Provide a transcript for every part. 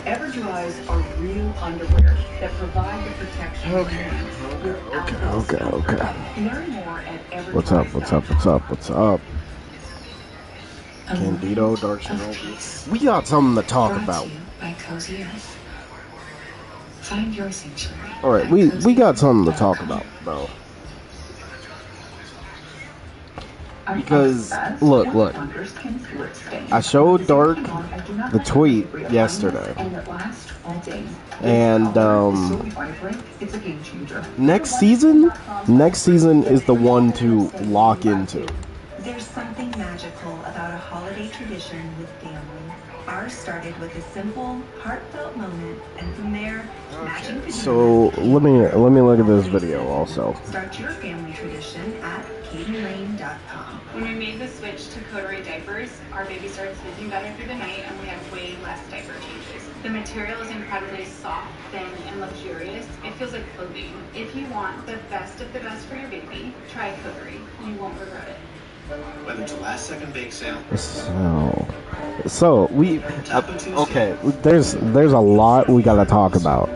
EverDries are real underwear that provide the protection you need Okay. Learn more at What's up? Candido, Dark Shinobi. We got something to talk about. Alright, we got something to talk about, bro. Because, look. I showed Dark the tweet yesterday. And, next season is the one to lock into. There's something magical about a holiday tradition with family. Ours started with a simple, heartfelt moment, and from there, matching pajamas. So let me look at this video also. Start your family tradition at KatieLane.com. When we made the switch to coterie diapers, our baby started sleeping better through the night, and we had way less diaper changes. The material is incredibly soft, thin, and luxurious. It feels like clothing. If you want the best of the best for your baby, try coterie. You won't regret it. Whether it's a last-second bake sale. So we okay. There's a lot we gotta talk about.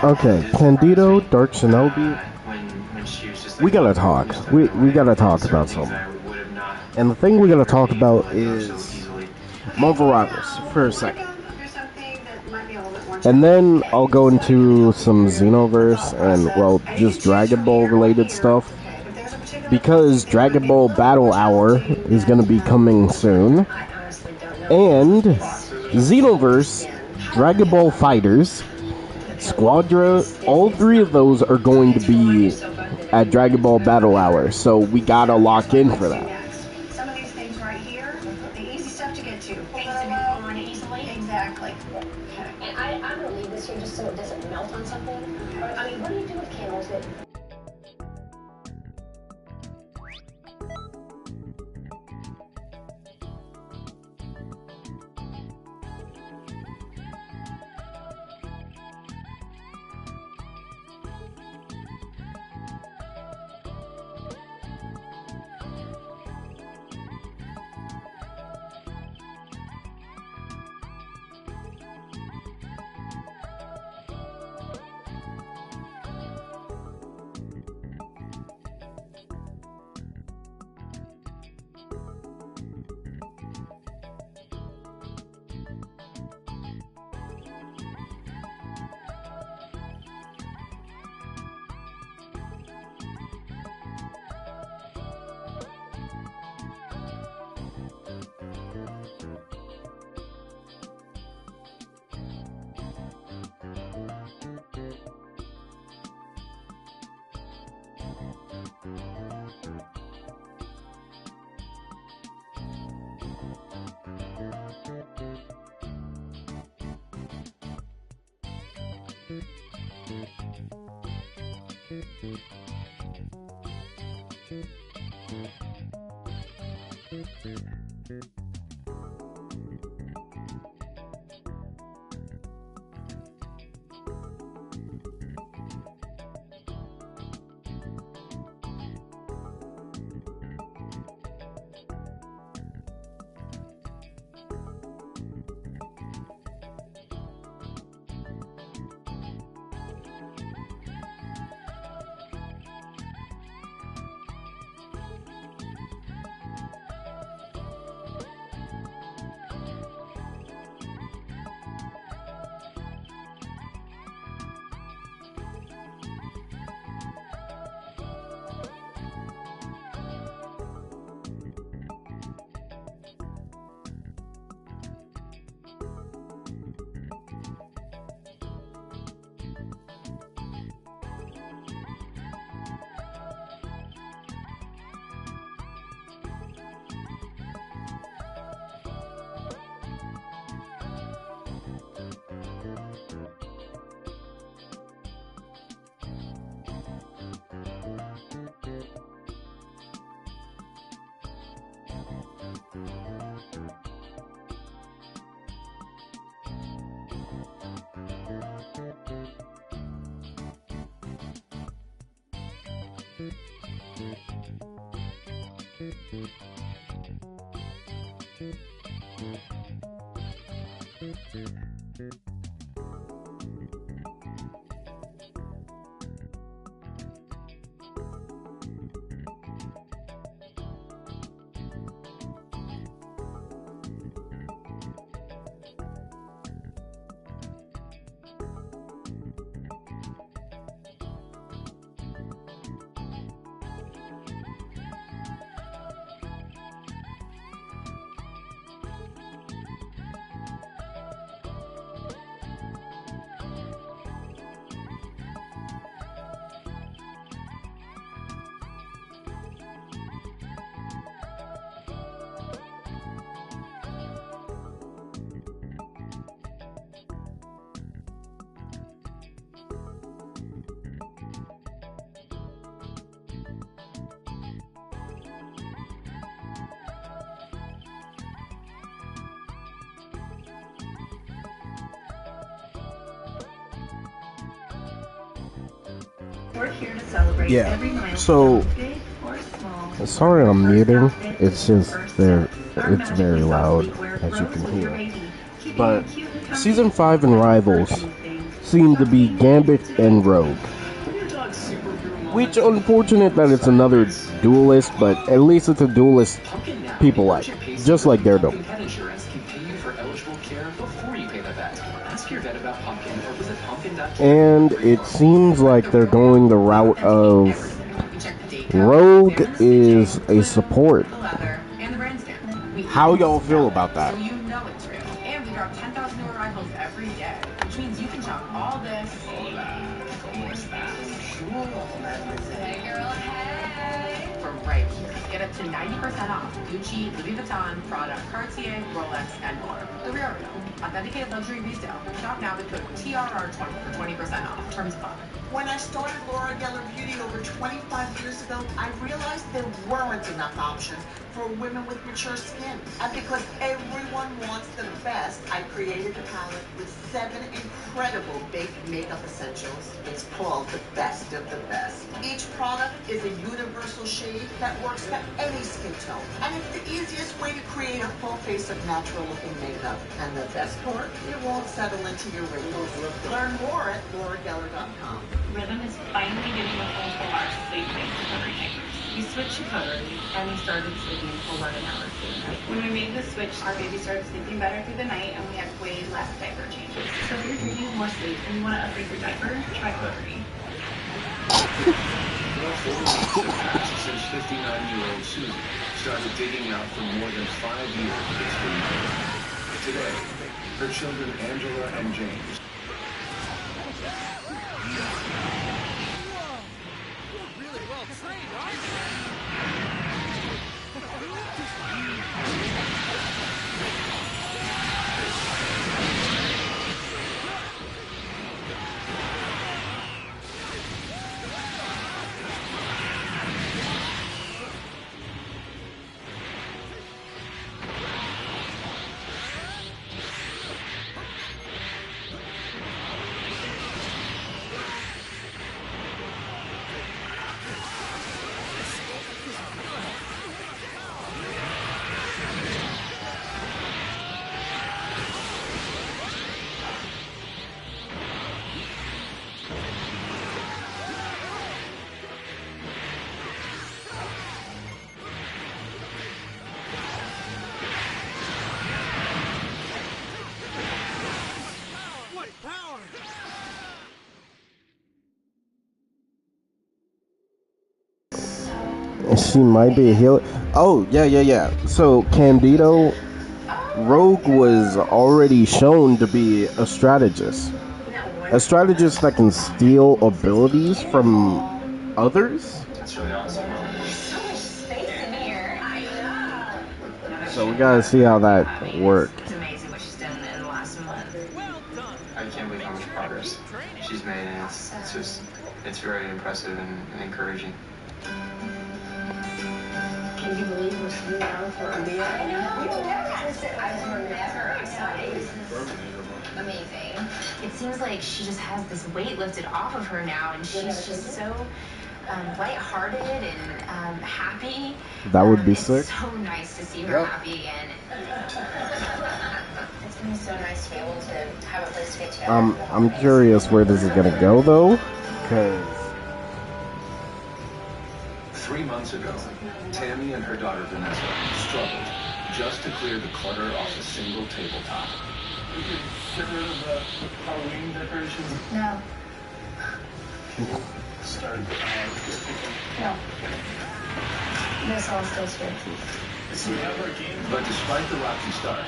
Okay, Candido, Dark Shinobi. We gotta talk. We gotta talk about something. And the thing we gotta talk about is Marvel Rivals for a second. And then I'll go into some Xenoverse and, well, just Dragon Ball related stuff. Because Dragon Ball Battle Hour is gonna be coming soon. And Xenoverse, Dragon Ball Fighters, Squadra, all three of those are going to be at Dragon Ball Battle Hour, so we gotta lock in for that. Some of these things right here, the easy stuff to get to. On easily. Exactly. And I'm gonna leave this here just so it doesn't melt on something. I mean, what do you do with candles that... We're here to celebrate Yeah, every milestone, so big or small. sorry I'm First muting. outfit It's is the just first there. step. Our It's very magically loud, soft sleepwear as you grows can with your hear. baby, keeping But you cute and comfy. season 5 and Never Rivals hurt anything. seem to be Shopping Gambit today. and Rogue. Which unfortunate that it's another duelist, but at least it's a duelist people like, just like Daredevil. Pet insurance can pay you for eligible care before you pay the vet. Ask your vet about Pumpkin or visit pumpkin.care. And it seems like they're going the route of Rogue is a support. How y'all feel about that? So you know it's real. And we drop 10,000 new arrivals every day, which means you can shop all this. Hey girl, hey! From right here. Get up to 90% off Gucci, Louis Vuitton, Prada, Cartier, Rolex, and more. The Real Real. Authenticated luxury resale. Shop now with code TRR20 for 20% off. Terms apply. When I started Laura Geller Beauty over 25 years ago, I realized there weren't enough options for women with mature skin. And because everyone wants the best, I created a palette with 7 incredible baked makeup essentials. It's called the best of the best. Each product is a universal shade that works for any skin tone. And it's the easiest way to create a full face of natural looking makeup. And the best part, it won't settle into your wrinkles. Learn more at laurageller.com. Rhythm is finally getting a hold of our sleep-based recovery diapers. We switched to Coterie, and we started sleeping 11 hours through the night. When we made the switch, our baby started sleeping better through the night, and we had way less diaper changes. So if you're needing more sleep and you want to upgrade your diaper, try Coterie. Since 59-year-old Susan started digging out for more than 5 years of experience. Today, her children Angela and James She might be a healer. Oh, yeah. So, Candido, Rogue was already shown to be a strategist. A strategist that can steal abilities from others. That's really awesome. So much space in here. I know. So we gotta see how that works. It's amazing what she's done in the last month. I can't believe how much progress she's made, and it's very impressive and encouraging. Can you believe we're sitting down for a meal? I know. We've never had to sit. I was never excited. This is amazing. It seems like she just has this weight lifted off of her now, and she's just so lighthearted and happy. That would be it's sick. So nice to see her happy again. It's gonna be so nice to be able to have a place to get together. I'm curious where this is gonna go though, because 3 months ago, Tammy and her daughter Vanessa struggled just to clear the clutter off a single tabletop. Did you get rid of the Halloween decorations? No. Started No. This all stays here. But despite the rocky start,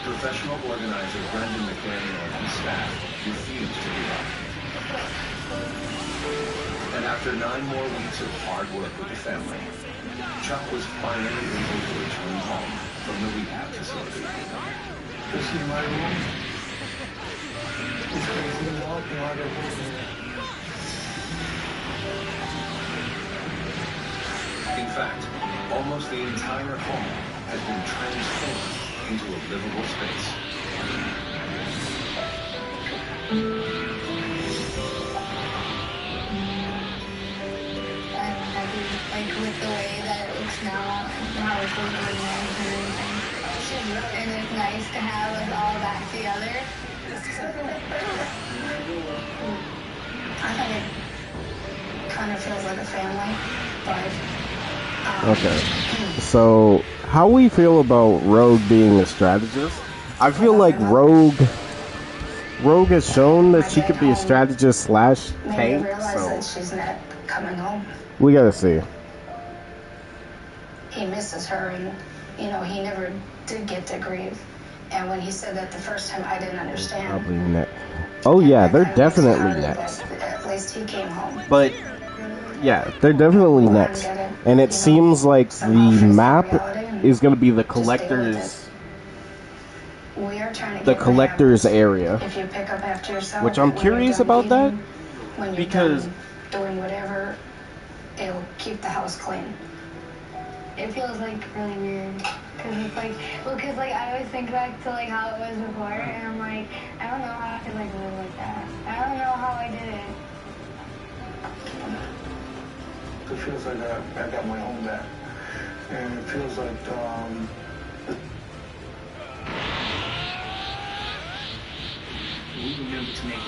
professional organizer Brendan McDaniel and staff refused to give up. And after 9 more weeks of hard work with the family, Chuck was finally able to return home from the rehab facility. This is my room. It's crazy walking like a In fact, almost the entire home has been transformed into a livable space. I'm happy, like, with the way that it looks now and how it's looking and everything. And it's nice to have us all back together. I think it kind of feels like a family, but okay. So how we feel about Rogue being a strategist? I feel like Rogue has shown that she could be a strategist slash maybe tank. realize that So she's not coming home. we gotta see. He misses her, and he never did get to grieve. And when he said that the first time, I didn't understand. Probably next. Oh yeah, they're definitely next. At least he came home. But yeah, they're definitely next. And it seems like the map is gonna be the collector's We are trying to get collector's area. If you pick up after yourself, Which I'm when you're curious done about that, eating, when you're because done doing whatever, it'll keep the house clean. It feels like really weird because it's like, because I always think back to how it was before, and I'm like, I don't know how I could live like that. I don't know how I did it. It feels like I got my home back. And it feels like, we remember to make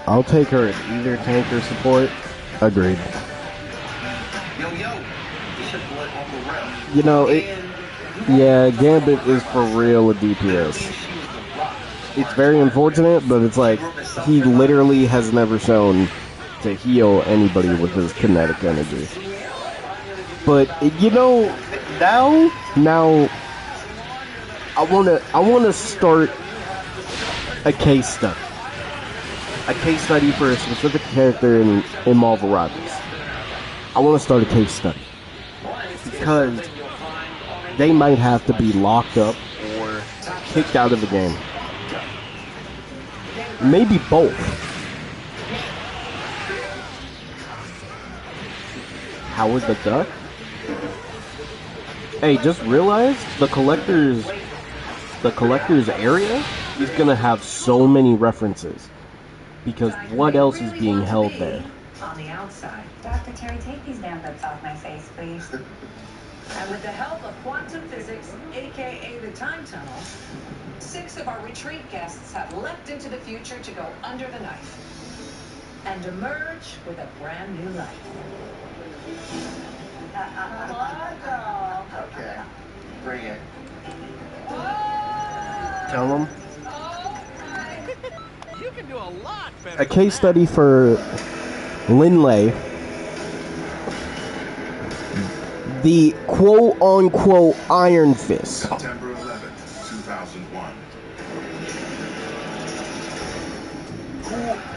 I'll take her at either tank or support. Agreed. yo, you should let Uncle Rem. Yeah, Gambit is for real a DPS. It's very unfortunate, but it's like he literally has never shown to heal anybody with his kinetic energy. But now I wanna start a case study. A case study for a specific character in Marvel Rivals. I want to start a case study because they might have to be locked up or kicked out of the game. Maybe both. Howard the Duck? Hey, just realized the collector's area is gonna have so many references. Because what else is being held there? On the outside. Dr. Terry, take these damn bits off my face, please. And with the help of quantum physics, aka the time tunnel, 6 of our retreat guests have leapt into the future to go under the knife and emerge with a brand new life. Okay. Bring it. Tell them. You can do a lot better. A case study for Linley. The quote-unquote Iron Fist. September 11th, 2001.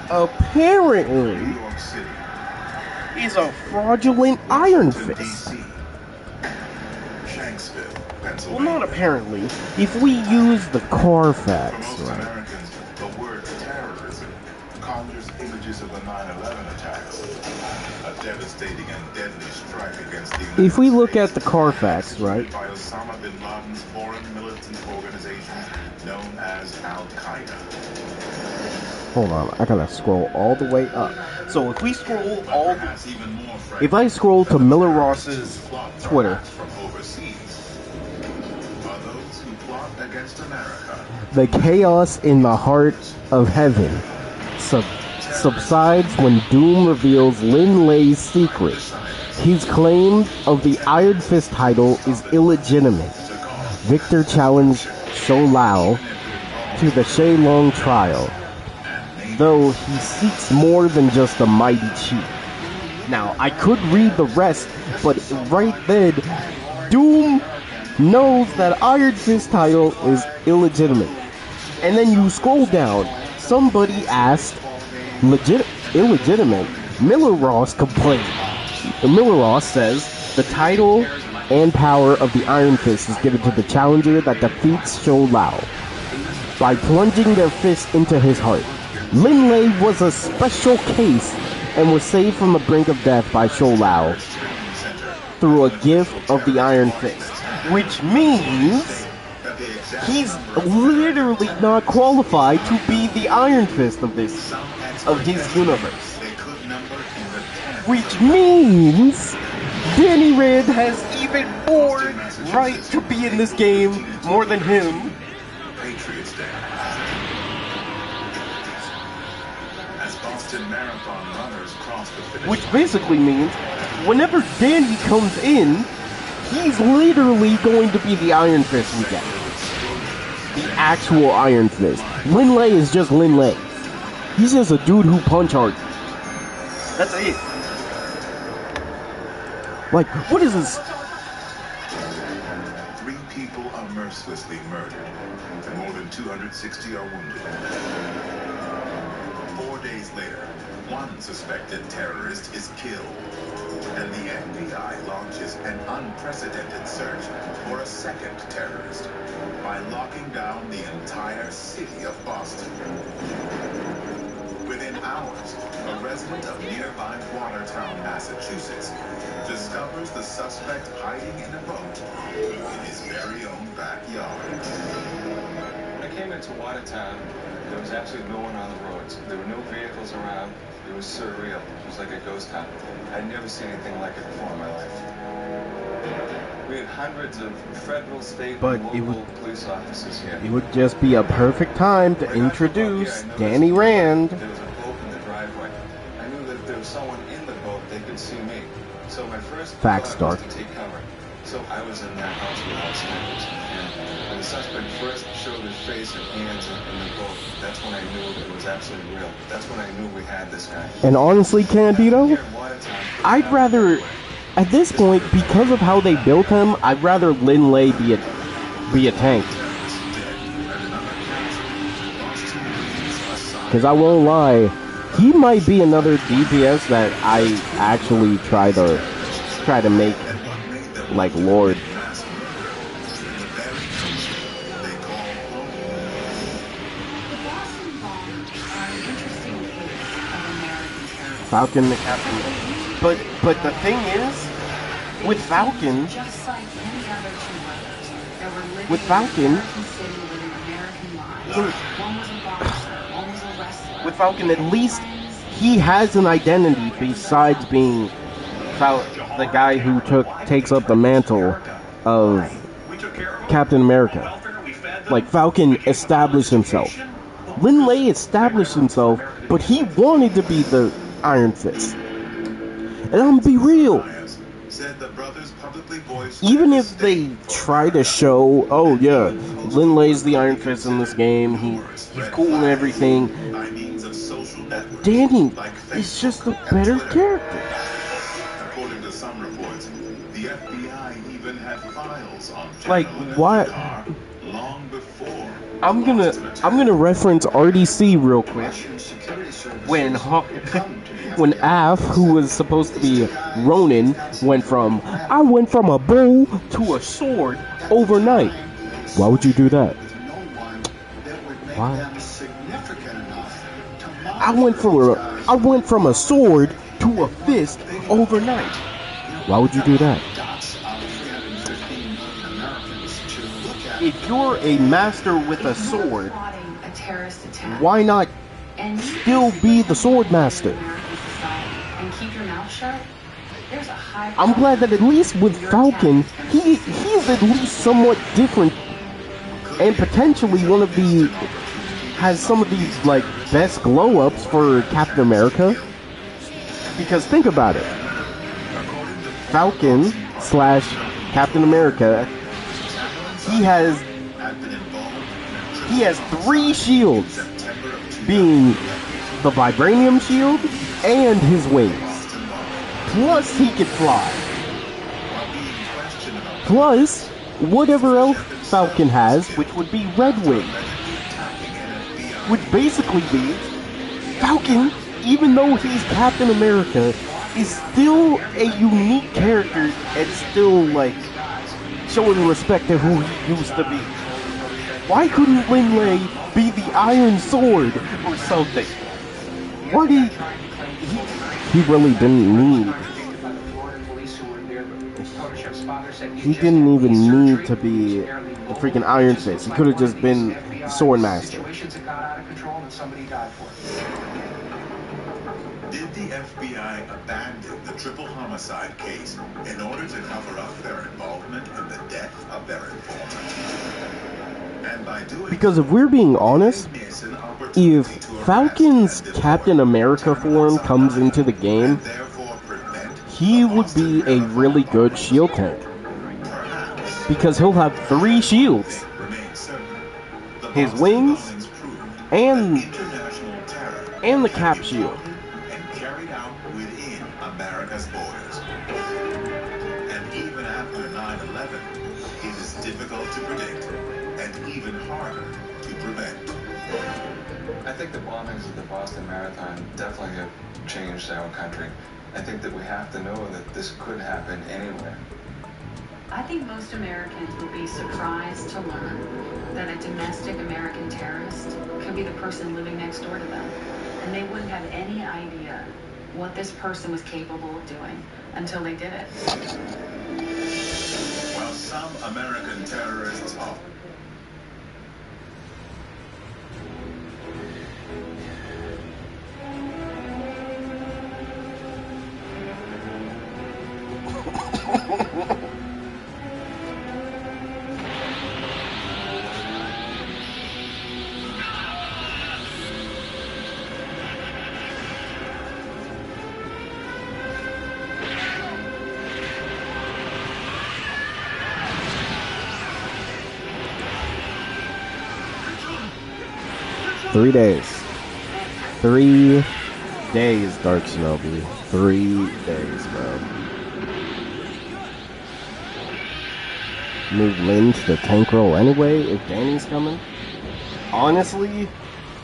Apparently New York City. is a fraudulent Iron Fist. DC. Shanksville, Well, Pennsylvania. not apparently. If we use the Carfax, For most right? Americans, the word terrorism conjures images of the 9/11 attacks, a devastating and deadly strike against the United If we look States, at the Carfax, right? executed by Osama bin Laden's foreign militant organization known as Al-Qaeda. Hold on, I gotta scroll all the way up. So if we scroll But all, perhaps even more if I scroll to frightening Miller than the Ross's plots or Twitter, acts from overseas are those who plot against America. the chaos in the heart of heaven subsides when Doom reveals Lin Lei's secret. His claim of the Iron Fist title is illegitimate. Victor challenged Shou Lao to the Shay Long trial, though he seeks more than just a mighty chief. Now, I could read the rest, but right then, Doom knows that Iron Fist title is illegitimate. And then you scroll down, somebody asked, illegitimate? Miller Ross complained. Miller Ross says, the title and power of the Iron Fist is given to the challenger that defeats Shou Lao by plunging their fist into his heart. Lin Lei was a special case and was saved from the brink of death by Shou Lao through a gift of the Iron Fist, which means he's literally not qualified to be the Iron Fist of his universe. Which means Danny Rand has even more right to be in this game more than him. Patriots Day. As Boston Marathon runners cross the finish Which basically means whenever Danny comes in, he's literally going to be the Iron Fist we get. The actual Iron Fist. Lin Lei is just Lin Lei. He's just a dude who punch hard. That's it. Like, what is this? 3 people are mercilessly murdered, and more than 260 are wounded. 4 days later, one suspected terrorist is killed, and the FBI launches an unprecedented search for a second terrorist by locking down the entire city of Boston. Within hours, a resident of nearby Watertown, Massachusetts, discovers the suspect hiding in a boat in his very own backyard. When I came into Watertown, there was absolutely no one on the roads. There were no vehicles around. It was surreal. It was like a ghost town. I'd never seen anything like it before in my life. We had hundreds of federal, state, But and it local would- police officers here. It would just be a perfect time to introduce Danny Rand. There was a boat in the driveway. I knew that if there was someone in the boat, they could see me. So my first Facts, thought was Stark. to take cover. So I was in that house without snipers. And when the suspect first showed his face and hands in the boat, that's when I knew it was absolutely real. That's when I knew we had this guy. And honestly, Candido, Here in Watertown, I'd rather, at this point, because of how they built him, I'd rather Lin Lei be a tank. Because I won't lie, he might be another DPS that I actually try to make like Lord. Falcon the Captain. But the thing is, with Falcon, Just like any other two brothers, there were living With in Falcon- an American city living American lives. Look. One was a boxer, one was a wrestler. with Falcon, at least he has an identity besides being the guy who takes up the mantle of Captain America. Like, Falcon established himself. Lin Lei established himself, but he wanted to be the Iron Fist. And I'm gonna be real, said the brothers publicly voiced even their if they disdain for try to America. show, oh yeah, Lin Lei's the Iron Fist in this game, he's cool and everything, By means of social networks Danny like is just a Facebook and better Twitter. character. According to some reports, the FBI even had files on Like, General what? Electric long before. I'm gonna reference RDC real quick. When Af, who was supposed to be Ronin, went from a bow to a sword overnight. Why would you do that? Why? I went from a sword to a fist overnight. Why would you do that? If you're a master with a sword, why not still be the sword master? And keep your mouth shut. There's a high I'm glad that at least with Falcon, he's at least somewhat different, and potentially has some of these like best glow ups for Captain America. Because think about it, Falcon / Captain America, he has 3 shields, being the vibranium shield and his wings. Plus he can fly. Plus whatever else Falcon has, which would be Red Wing. Which basically means Falcon, even though he's Captain America, is still a unique character and still like showing respect to who he used to be. Why couldn't Lin Lei be the Iron Sword or something? Why did he really didn't need? He didn't even need to be the freaking Iron Fist. He could have just been the Sword Master. Did the FBI abandon the triple homicide case in order to cover up their involvement in the death of their informant? And by doing Because if we're being honest, if Falcon's Captain America form comes into the game, he would be a really good shield tank. Because he'll have 3 shields. His wings and the cap shield. carried out within America's borders. And even after 9/11, it is difficult to predict and even harder to prevent. I think the bombings of the Boston Marathon definitely have changed our country. I think that we have to know that this could happen anywhere. I think most Americans will be surprised to learn that a domestic American terrorist could be the person living next door to them. And they wouldn't have any idea what this person was capable of doing until they did it. While some American terrorists are... Three days, Dark Shinobi. 3 days, bro. Move Lin to the tank role anyway if Danny's coming. Honestly,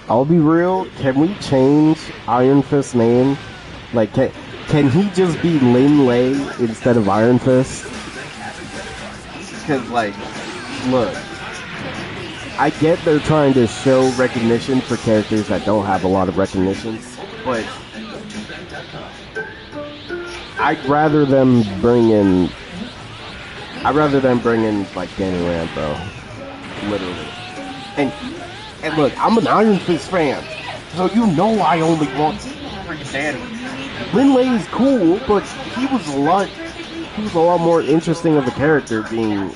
I'll be real. Can we change Iron Fist's name? Like, can he just be Lin Lei instead of Iron Fist? Because, like, look. I get they're trying to show recognition for characters that don't have a lot of recognition, but I'd rather them bring in like Danny Rand, bro. Literally. And look, I'm an Iron Fist fan, so you know I only want freaking Danny. Lin Lei is cool, but he was a lot more interesting of a character being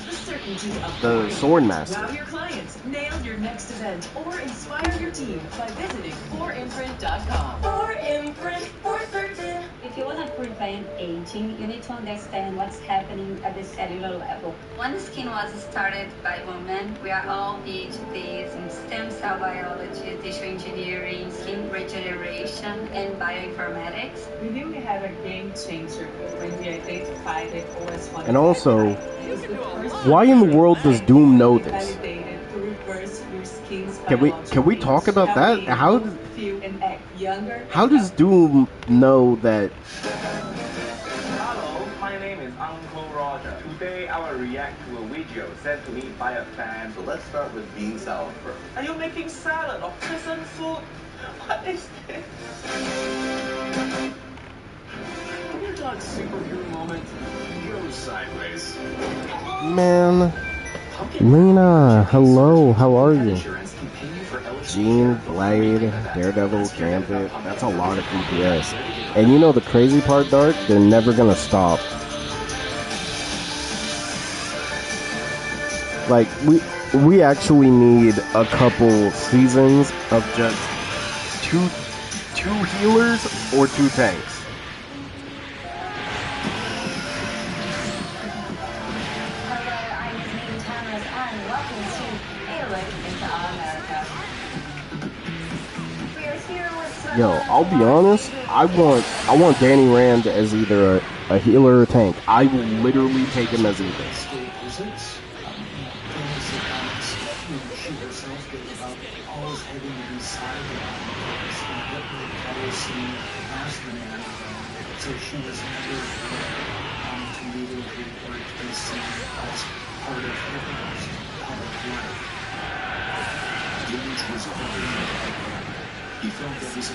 the Sword Master. Wow your clients, nail your next event, or inspire your team by visiting 4imprint.com. 4imprint, for certain. If you want to prevent aging, you need to understand what's happening at the cellular level. When skin was started by women, we are all PhDs in stem cell biology, tissue engineering, skin regeneration, and bioinformatics. We knew we had a game changer when we identified the OS1. And also, why in the world does Doom know this? Validated to reverse your skin's Can we talk about that? Feel and act younger. How does Doom know that? Hello, my name is Uncle Roger. Today I will react to a video sent to me by a fan. So let's start with bean salad first. Are you making salad of prison food? What is this? When your dog's superhero moment goes sideways. Man, Lena, hello, how are you? Jean, Blade, Daredevil, Gambit, that's a lot of DPS. And you know the crazy part, Dark? They're never gonna stop. Like, we actually need a couple seasons of just two healers or 2 tanks. Yo, I'll be honest, I want Danny Rand as either a healer or a tank. I will literally take him as either. So she was never completely or to be seen as part of everyone's public life. Gage was very he felt there was a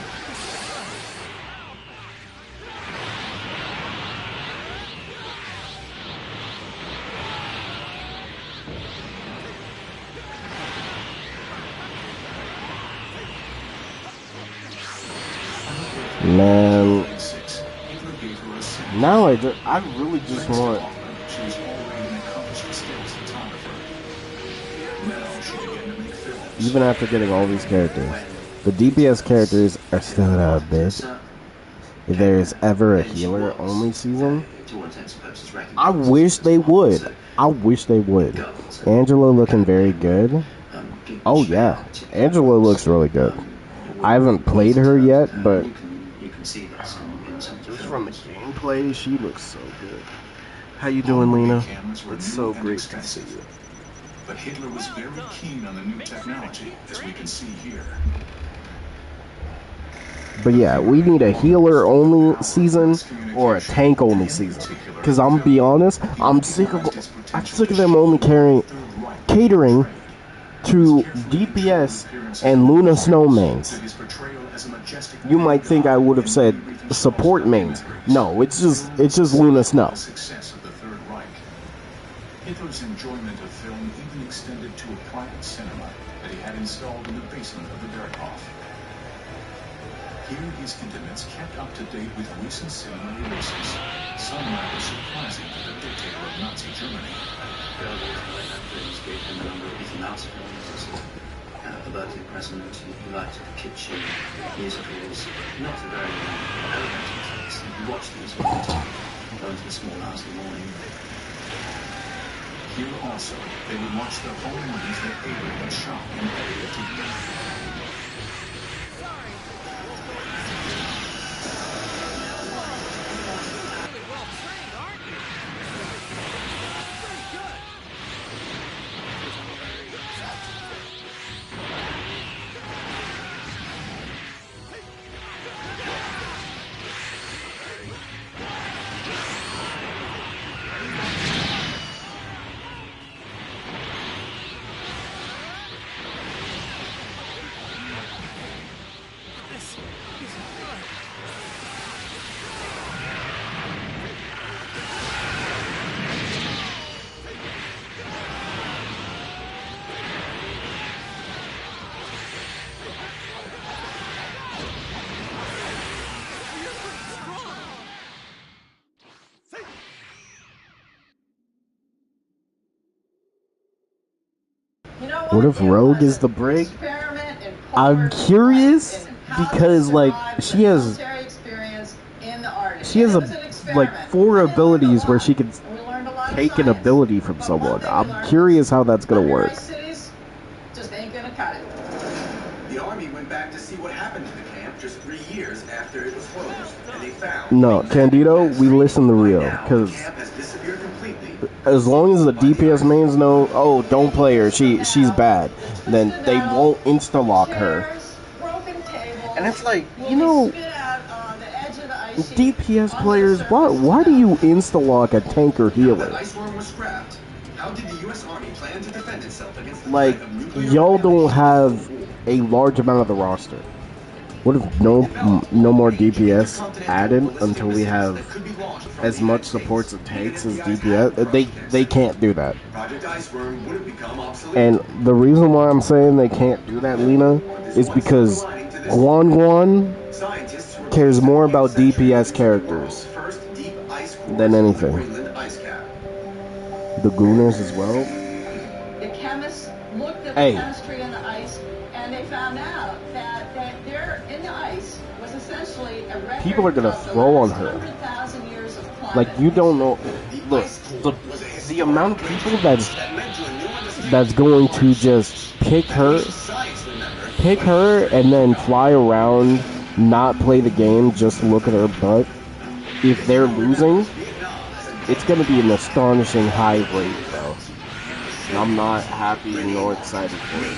Man, now I really just want. Even after getting all these characters, the DPS characters are still a bit. If there's ever a healer only season, I wish they would. I wish they would. Angela looking very good. Oh yeah, Angela looks really good. I haven't played her yet, but just from the gameplay, she looks so good. How you doing, Lena? It's so great to see you. But Hitler was very keen on the new technology, as we can see here. But yeah, we need a healer only season or a tank only season. Cause I'm gonna be honest, I'm sick of them only catering to DPS and Luna Snow mains. You might think I would have said support mains. No, it's just Luna Snow. Hitler's enjoyment of film even extended to a private cinema that he had installed in the basement of the Berghof. Here his intimates kept up to date with recent cinema releases, some rather surprising to the dictator of Nazi Germany. Films gave him a number of Ethan Mouse films, A Birthday Present, Light of the Kitchen, musicals, not a very elevated taste. You watch these all the time, go into the small hours in the morning. Here also, they would watch the home movies that Avery had shot and edited together. What if Rogue is the Brig? I'm curious because like she she has like 4 abilities where she can take an ability from someone. I'm curious how that's gonna work. Just ain't gonna cut it. The Army went back to see what happened to the camp just 3 years after it was closed, and they found... No, Candido, we listen to Rio, because as long as the DPS mains know, oh, don't play her, she's bad, then they won't insta-lock her. And it's like, you know, DPS players, why do you insta-lock a tank or healer? How did the U.S. Army plan to defend itself against the Like, y'all don't have a large amount of the roster. What if no more DPS added until we have as much support as tanks as DPS? They can't do that. And the reason why I'm saying they can't do that, Lena, is because Guan cares more about DPS characters than anything. The Gooners as well. The chemists looked at the chemistry in the ice, and they found out that there in the ice was essentially a record. People are gonna throw on her. Like, you don't know. Look, the amount of people that's going to just pick her, and then fly around, not play the game, just look at her butt. If they're losing, it's gonna be an astonishing high rate, though. And I'm not happy nor excited for it.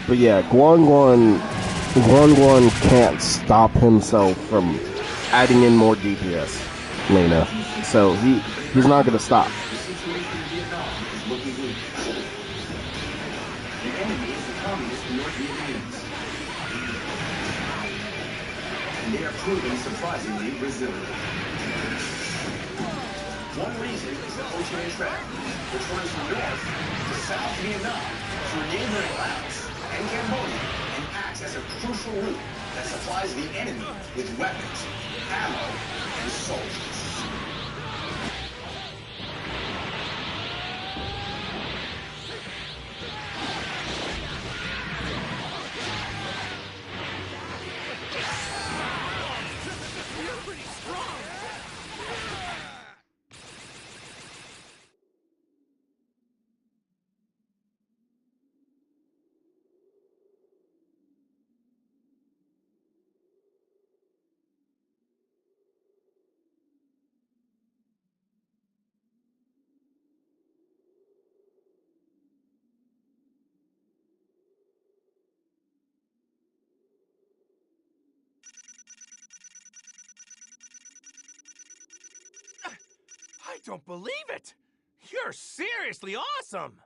But yeah, Guan can't stop himself from adding in more DPS, Lena. So he's not gonna stop. They are proving surprisingly resilient. One reason is the Ho Chi Minh Tract, which runs from north to South Vietnam through neighboring Laos and Cambodia and acts as a crucial route that supplies the enemy with weapons, ammo, and soldiers. I don't believe it! You're seriously awesome!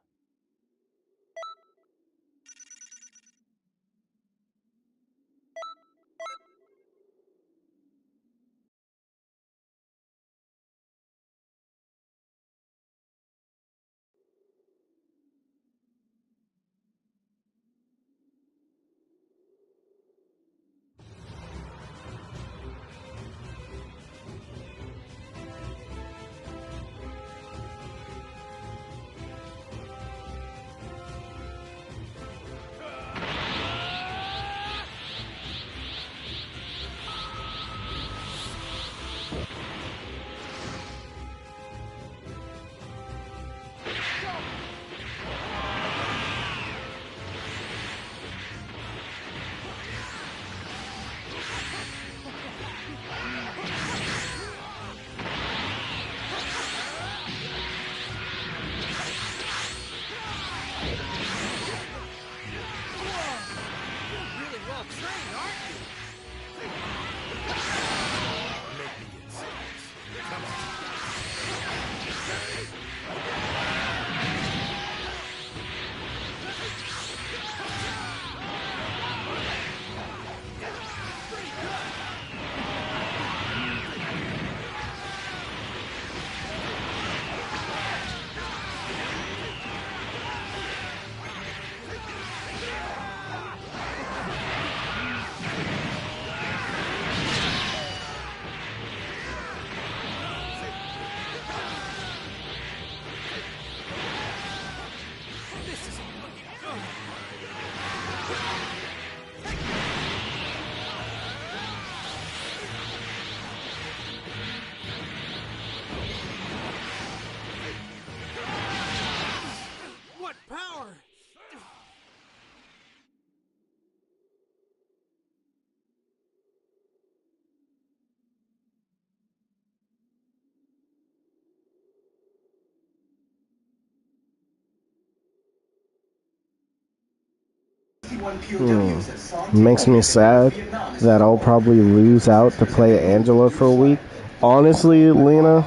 Makes me sad that I'll probably lose out to play Angela for a week. Honestly, Lena,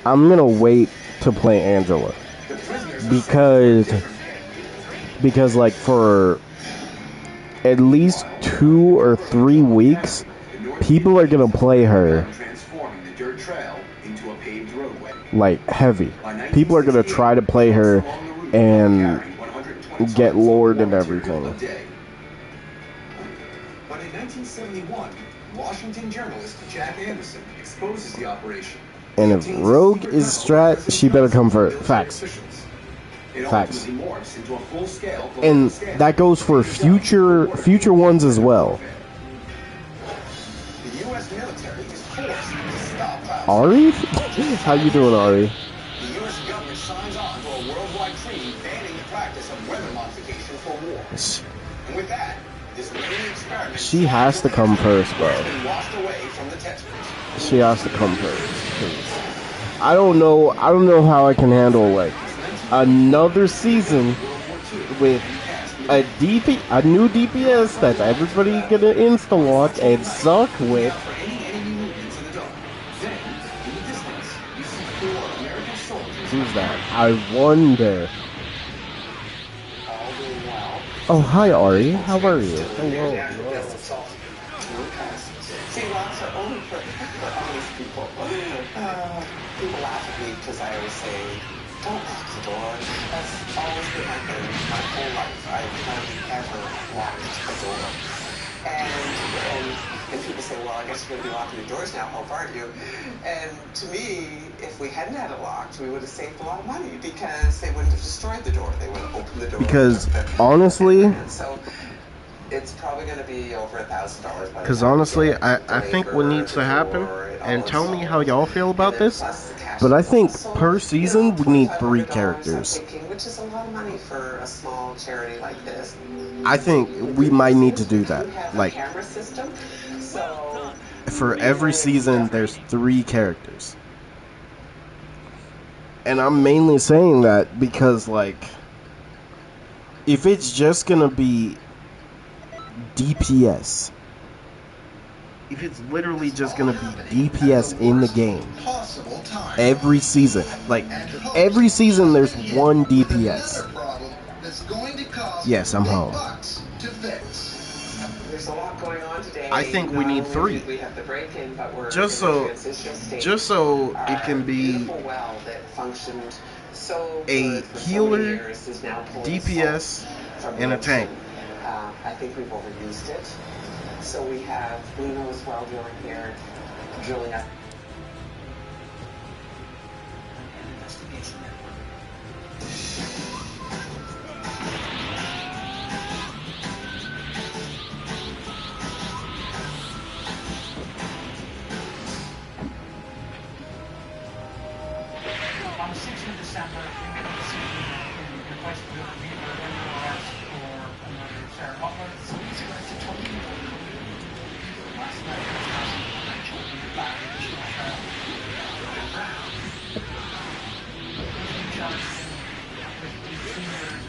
I'm gonna wait to play Angela because like for at least 2 or 3 weeks, people are gonna play her like heavy. People are gonna try to play her and get Lord and everything. But in 1971, Washington journalist Jack Anderson exposes the operation. And if Rogue is strat, she better come first. Facts. Facts. And that goes for future ones as well. The U.S. military is forced to stop Ari? How you doing, Ari? The U.S. government signs on to a worldwide treaty banning the practice of weather modification for war. And with that, this waning experiment She has to come first, bro. has been washed away from the textbooks. She has to come first. I don't know how I can handle like another season with a new DPS that everybody gonna insta-lock and suck with. Who's that? I wonder. Oh, hi Ari. How are you? Hello. See, locks are only for honest people. People laugh at me because I always say, don't lock the door. That's always been my thing my whole life. I've hardly ever locked a door. And people say, well, I guess you're going to be locking the doors now. How aren't you? And to me, if we hadn't had it locked, we would have saved a lot of money because they wouldn't have destroyed the door. They would have opened the door. Because honestly, so it's probably going to be over $1,000. Because honestly, I think what needs to happen, and tell me how y'all feel about this, but I think per season we need 3 characters. Which is a lot of money for a small charity like this. I think we might need to do that. Like, for every season, there's 3 characters. And I'm mainly saying that because, like, if it's just gonna be DPS, if it's literally just gonna be DPS in the game every season, like every season there's 1 DPS. Yes, I'm home. There's a lot going on today. I think we need 3. We have the break-in, but we're just so it can be a healer, DPS, and a tank. I think we've overused it. So we have Bruno as well drilling here, drilling up. Investigation network. On the 6th of December, we made a decision in request for the Reaver for another Sarah Butler. So we selected 20 people. Last night, I told you about additional Sarah Brown. In charge with the seniors,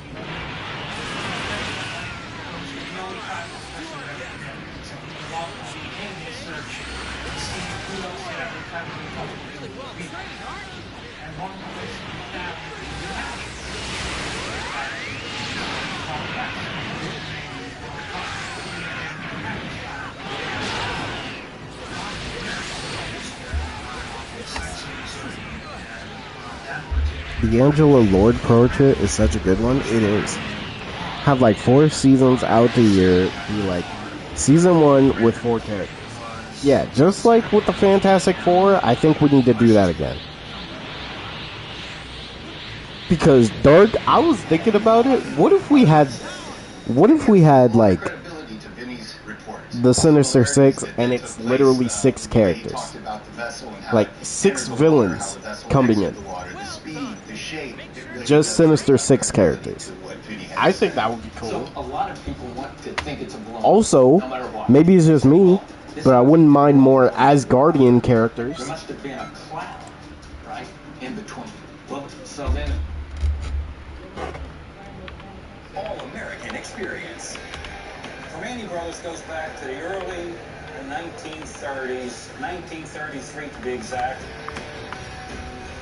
the only private person that so we can walk on the Canadian search to see who else had ever traveled with us. And one person we found The Angela Lord portrait is such a good one. It is. Have like 4 seasons out the year. Be like season 1 with 4 characters. Yeah, just like with the Fantastic Four, I think we need to do that again. Because Dark, I was thinking about it. What if we had like the Sinister Six and it's literally 6 characters, like 6 villains coming in, just Sinister 6 characters. I think that would be cool. So a lot of people want to think it's a blow. Also, maybe it's just me, but I wouldn't mind more Asgardian characters. There must have been a cloud, right, in between. Well, so then all-American experience. Permane Brothers goes back to the early 1930s, 1933 to be exact.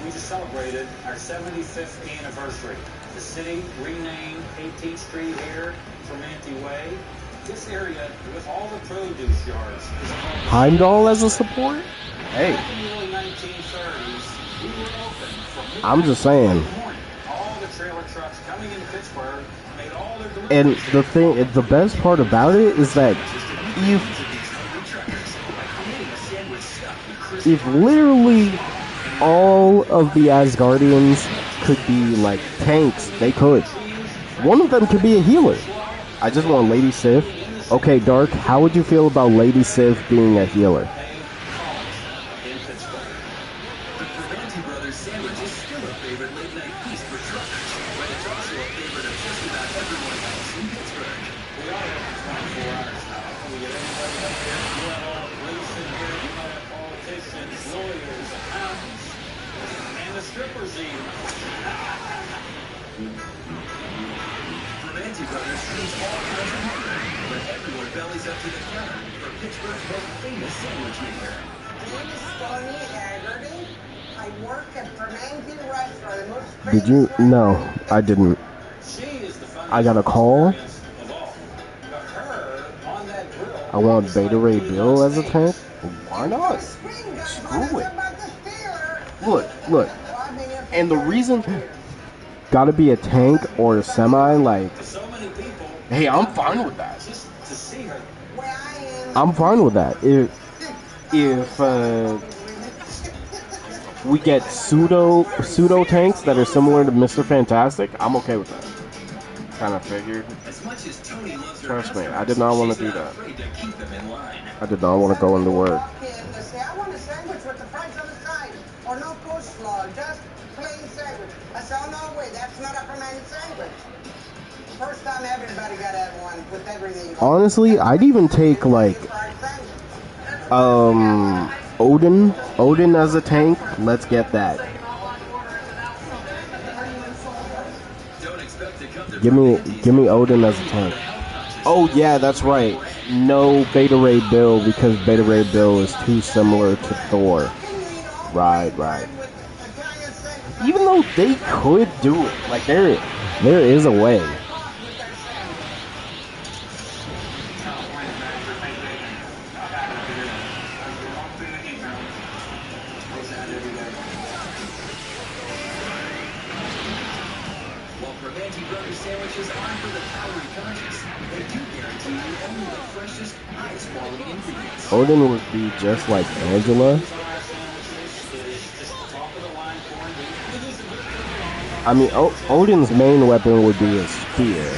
We just celebrated our 75th anniversary. The city renamed 18th Street here, Permane Way. This area, with all the produce yards, is Heimdall as a support? Hey. Back in the early 1930s, we were open from I'm just saying. all the trailer trucks coming into Pittsburgh made all their deliveries. And the best part about it is that if literally all of the Asgardians could be like tanks, they could. One of them could be a healer. I just want Lady Sif. Okay, Dark, how would you feel about Lady Sif being a healer? The Permane Brothers sandwich is still a favorite late-night feast for truckers, but it's also a favorite of just about everyone else in Pittsburgh. We are open 24 hours now. We get anybody up there. You have all the police in here. You might have politicians, lawyers, accountants, and the strippers even. Permane Brothers serves all kinds of hunger, but everyone bellies up to the counter for Pittsburgh's most famous sandwich maker. My name is Tony Haggerty. I work at Permane Restaurant. The most Did you? No, I didn't. I got a call. I want Beta Ray Bill as a tank. Why not? Screw it. Look. And the reason gotta be a tank or a semi, like, hey, I'm fine with that. I'm fine with that. If we get pseudo tanks that are similar to Mr. Fantastic, I'm okay with that. Kind of figured. Trust me, I did not want to do that. I did not want to go into work. I want a sandwich with the fries on the side, or no coleslaw, just plain sandwich. I said, oh, no way, that's not a Permane sandwich. First time everybody got to have one with everything. Honestly, I'd even take like Odin as a tank. Let's get that. Give me Odin as a tank. Oh yeah, that's right. No Beta Ray Bill because Beta Ray Bill is too similar to Thor. Right. Even though they could do it, like there is a way. While Permane Brothers sandwiches aren't for the calorie conscious, they do guarantee you only the freshest, highest quality ingredients. Odin would be just like Angela. I mean, Odin's main weapon would be his spear.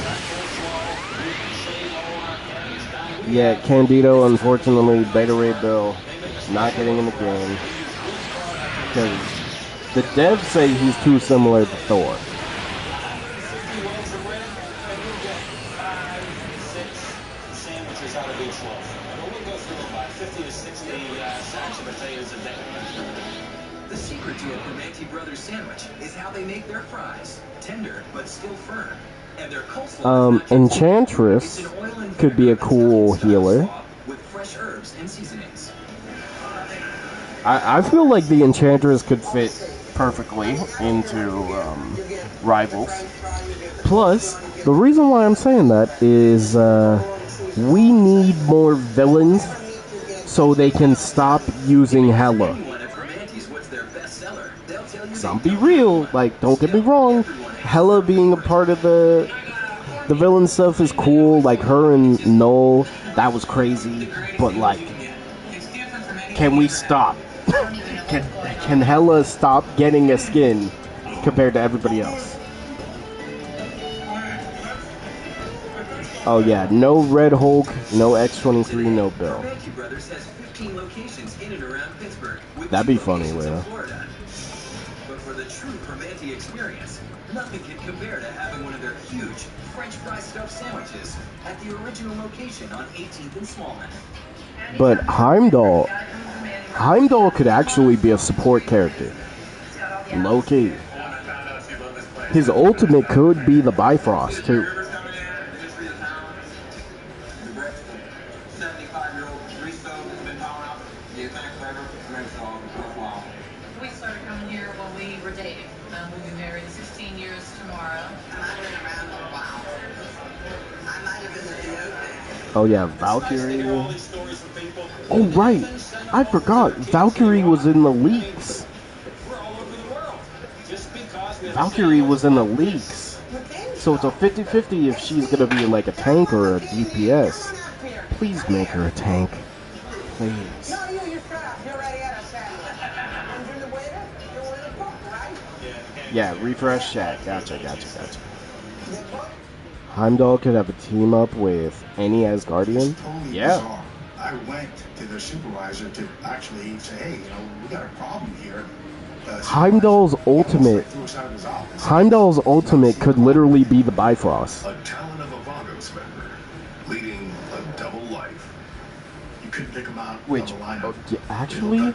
Yeah, Candido, unfortunately, Beta Ray Bill, not getting in the game. Because the devs say he's too similar to Thor. Sandwiches out of each loaf. And we'll go through about 50 to 60 sacks of potatoes a day. The secret to a Permane Brothers sandwich is how they make their fries. Tender, but still firm. And their coleslaw Enchantress could be a cool healer. with fresh herbs and seasonings. I feel like the Enchantress could fit perfectly into Rivals. Plus, the reason why I'm saying that is we need more villains so they can stop using Hela. Some be real, like, don't get me wrong, Hela being a part of the villain stuff is cool, like her and Noel, that was crazy, but like, can we stop? Can Hela stop getting a skin compared to everybody else? Oh yeah, no Red Hulk, no X-23, no Bill. That'd be funny, Leo. But for the true Permane experience, nothing can compare to having one of their huge French fry stuffed sandwiches at the original location on 18th and Smallman. But Heimdall could actually be a support character. Low key. His ultimate could be the Bifrost too. the attack driver, Men's Dog, worthwhile. We started coming here when we were dating. We'll be married 16 years tomorrow. Oh yeah, Valkyrie. Oh right, I forgot. Valkyrie was in the leaks. Valkyrie was in the leaks. So it's a 50-50 if she's gonna be like a tank or a DPS. Please make her a tank. Please. No, you're strapped. You're already at a sandwich. And you're the waiter? You're one of the cook, right? Yeah, refresh chat. Gotcha. Heimdall could have a team up with any Asgardian. Totally Yeah. bizarre. I went to their supervisor to actually say, hey, we got a problem here. Heimdall's ultimate could literally be the Bifrost. A talent of a Vagos member, leading a double life. You couldn't pick him out. Which, actually,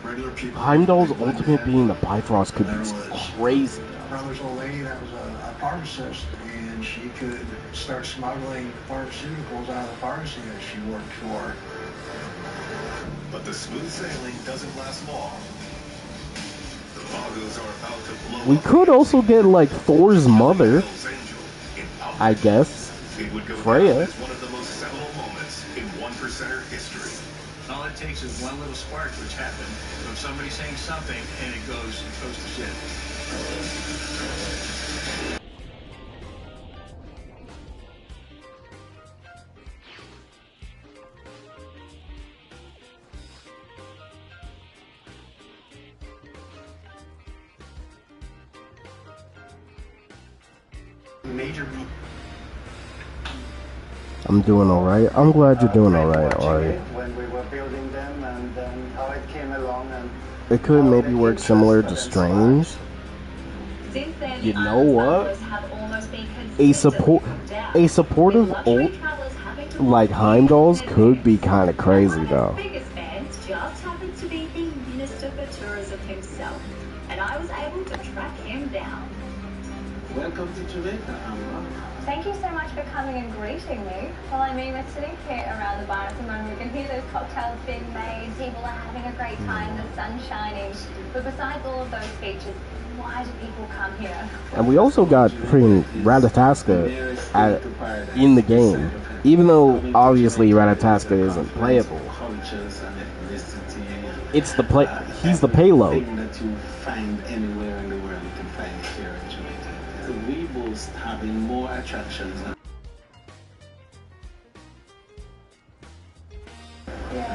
Heimdall's ultimate being the Bifrost could be crazy. Brother's old lady that was a pharmacist, and she could start smuggling pharmaceuticals out of the pharmacy that she worked for. But the smooth sailing doesn't last long. The Vagos are about to blow We up. could also get like Thor's mother, I guess. It would go Freya. down as one of the most seminal moments in 1%er history. All it takes is one little spark, which happened, from somebody saying something, and it goes to shit. Major beat. I'm doing alright. I'm glad you're doing alright, Ari. When we were building them, and then how it came along, and It could maybe work similar to Strange. You know what? A supportive ult like Heimdall's could be kind of crazy though. Biggest fans just happened to be the Minister for Tourism himself, and I was able to track him down. Welcome to Jamaica, Amber. Thank you so much for coming and greeting me. Well, I mean, we're sitting here around the bar at the moment. We can hear those cocktails being made. People are having a great time. The sun's shining. But besides all of those features, why do people come here? And we also got freaking Ratataska in the game. Even though obviously Ratataska isn't playable. It's the play. He's the payload. That you find anywhere in the world, you can find it here in Jamaica. The Weebles having more attractions than.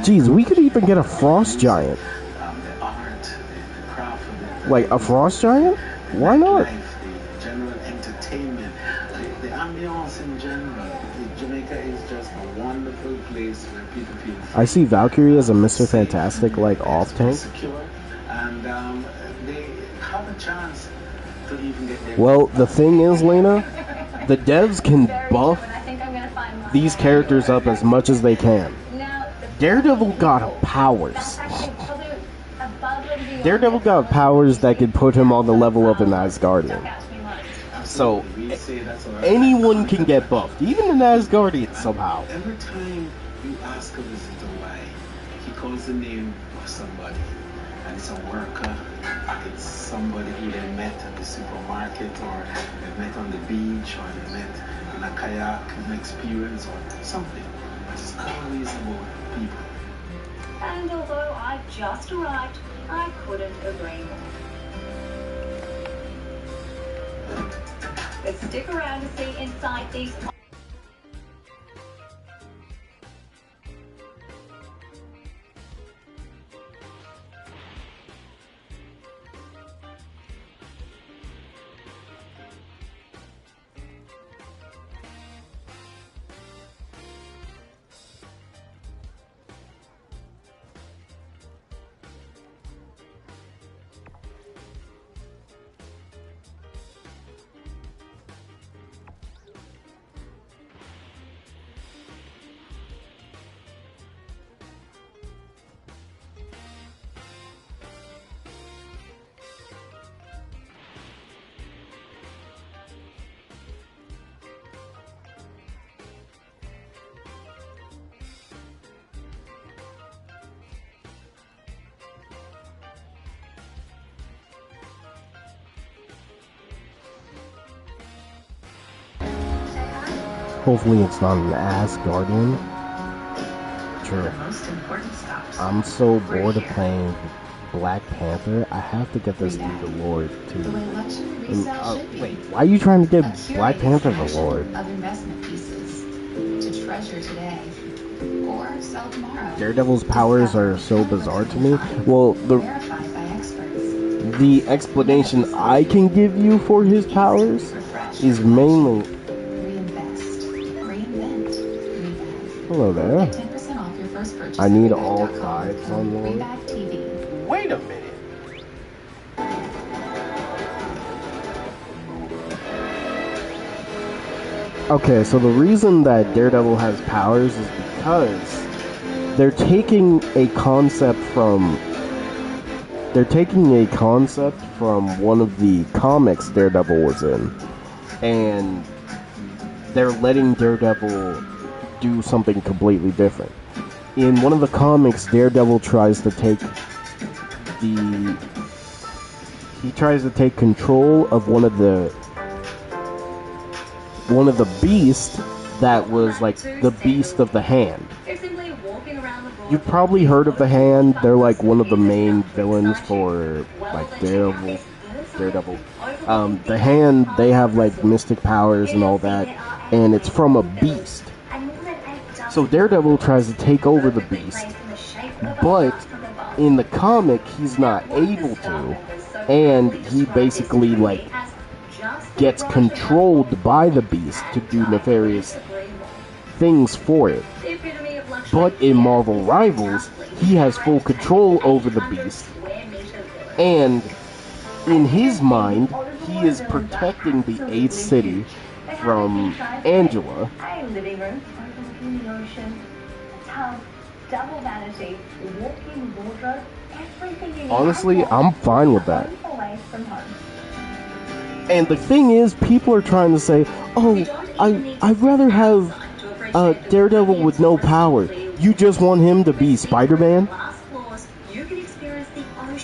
Jeez, we could even get a frost giant. The art, the craft of it. Like a frost giant? Why not? The general entertainment, the ambiance in general. Jamaica is just a wonderful place where people feel free. I see Valkyrie as a Mr. Fantastic like off tank. Secure, and they have a chance to even get their. Well, the thing is, Lena, the devs can buff these characters up as much as they can. Daredevil got powers. Daredevil got powers that could put him on the level of an Asgardian. So, anyone can get buffed, even an Asgardian somehow. Every time you ask a visitor why, he calls the name of somebody. And it's a worker, it's somebody who they met at the supermarket, or they met on the beach, or they met in a kayak, an experience, or something. It's always about people. And although I just arrived, I couldn't agree more. But stick around to see inside these. Hopefully it's not an Asgardian. Sure. The most important stops. I'm so bored of playing Black Panther. I have to get this dude the Lord too. The way luxury resale should be. Wait, why are you trying to get A Black curated Panther the selection Lord? of investment pieces to treasure today or sell tomorrow. Daredevil's powers are so bizarre to me. Well, Verified by experts. the explanation I can give you for his powers is mainly. Reinvest. Reinvent. Rebag. Hello there. Get 10% off your first purchase. I need at all rebag.com. sides on Lord. Rebag TV. Wait a minute. Okay, so the reason that Daredevil has powers is because they're taking a concept from one of the comics Daredevil was in, and they're letting Daredevil do something completely different. In one of the comics, Daredevil tries to take control of one of the beasts that was like the beast of the hand. You've probably heard of the Hand. They're like one of the main villains for like Daredevil. The Hand, they have like mystic powers and all that, and it's from a beast. So Daredevil tries to take over the beast, but in the comic he's not able to, and he basically like gets controlled by the beast to do nefarious things for it. But in Marvel Rivals, he has full control over the beast, and in his mind, he is protecting the 8th city from Angela. A living room overlooking the ocean, a tub, double vanity, walk-in wardrobe, everything you need. Honestly, I'm fine with that. Away from home. And the thing is, people are trying to say, oh, I'd rather have Daredevil with no power. You just want him to be Spider-Man?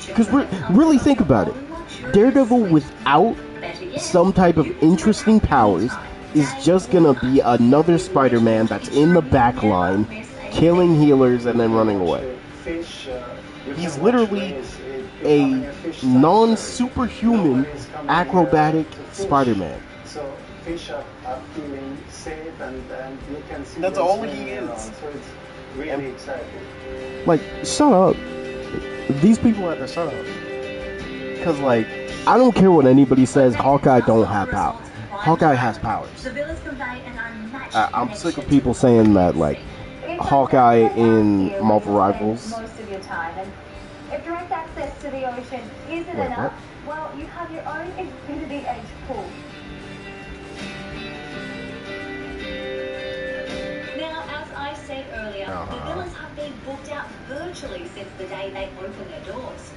Because really think about it. Daredevil without some type of interesting powers is just gonna be another Spider-Man that's in the back line, killing healers and then running away. He's literally a non-superhuman acrobatic Spider-Man. So fish are feeling safe and you can see that's all he is. So it's really exciting. Like, shut up. These people have to shut up. Because, like, I don't care what anybody says, Hawkeye don't have power. Hawkeye has powers. I'm sick of people saying that, like, Hawkeye in Marvel Rivals. Most of your time, and if direct access to the ocean isn't enough, well, you have your own Infinity Edge pool. Now, as I said earlier, the villains have been booked out virtually since the day they opened their doors.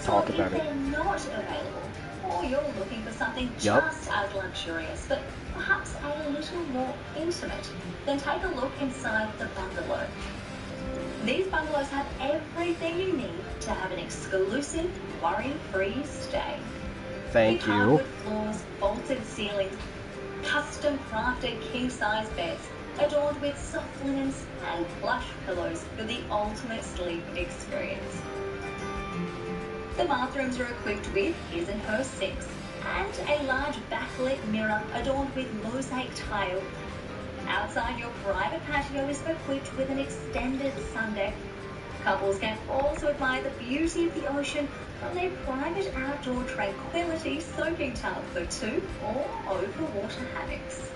Talk So about if it. they're not available, or you're looking for something just as luxurious, but perhaps a little more intimate, then take a look inside the bungalow. These bungalows have everything you need to have an exclusive, worry-free stay. Thank With you. hardwood floors, vaulted ceilings, custom-crafted king-size beds, adorned with soft linens and plush pillows for the ultimate sleep experience. The bathrooms are equipped with his and her sinks and a large backlit mirror adorned with mosaic tile. Outside, your private patio is equipped with an extended sun deck. Couples can also admire the beauty of the ocean from their private outdoor tranquility soaking tub for 2 or over-water hammocks.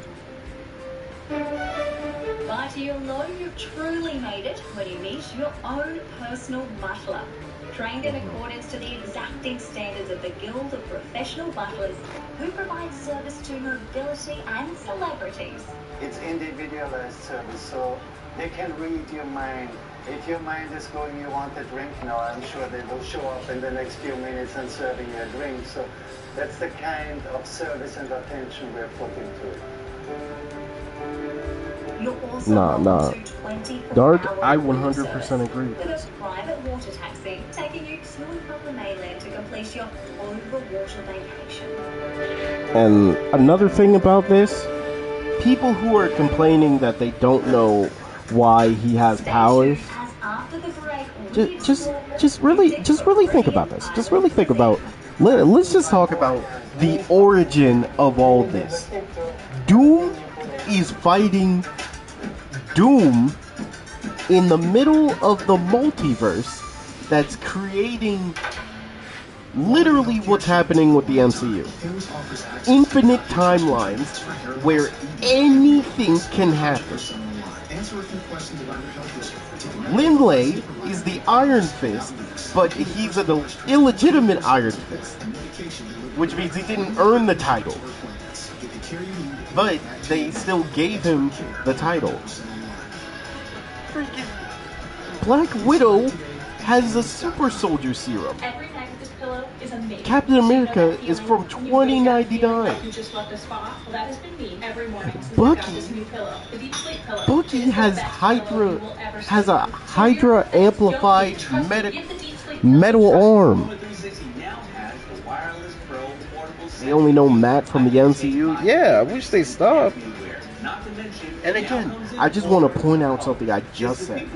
But you'll know you've truly made it when you meet your own personal butler. Trained in accordance to the exacting standards of the Guild of Professional Butlers, who provide service to nobility and celebrities. It's individualized service, so they can read your mind. If your mind is going, you want a drink now, I'm sure they will show up in the next few minutes and serving you a drink. So that's the kind of service and attention we're putting to it. Nah. Dark, I 100% agree. With a private water taxi taking you to and from the mainland to complete your over-water vacation. And another thing about this, people who are complaining that they don't know why he has powers, just really think about this. Just really think about. Let's just talk about the origin of all this. Doom is fighting Doom in the middle of the multiverse that's creating literally what's happening with the MCU. Infinite timelines where anything can happen. Lin is the Iron Fist, but he's an illegitimate Iron Fist, which means he didn't earn the title. But they still gave him the title. Freaking Black Widow has a super soldier serum. Every night with this pillow is amazing. Captain America is from 2099. You just left a spa. Well, that has been me every morning since I Bucky got this new pillow. The Deep Sleep pillow. Bucky has a Hydra amplified metal arm. They only know Matt from the MCU. Yeah, I wish they stopped. And again, I just want to point out something I just said.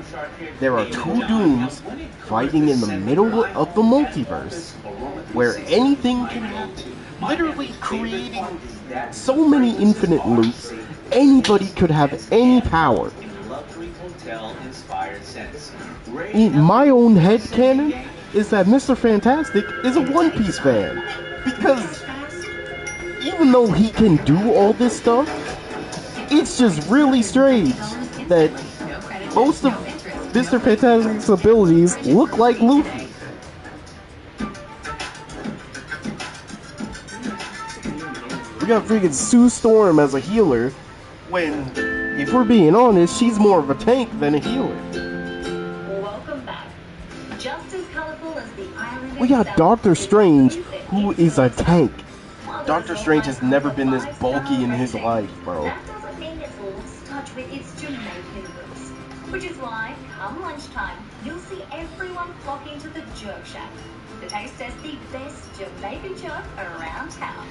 There are two Dooms fighting in the middle of the multiverse, where anything can happen. Literally creating so many infinite loops, anybody could have any power. In my own headcanon is that Mr. Fantastic is a One Piece fan. Because even though he can do all this stuff, it's just really strange that most of Mr. Fantastic's abilities look like Luffy. We got freaking Sue Storm as a healer, when, if we're being honest, she's more of a tank than a healer. Welcome back. Just as colorful as the island. We got Doctor Strange, who is a tank. Doctor Strange has never been this bulky in his life, bro. That doesn't mean it's lost touch with its Jamaican roots. Which is why, come lunchtime, you'll see everyone flocking to the Jerk Shack. The taste test the best Jamaican jerk around town.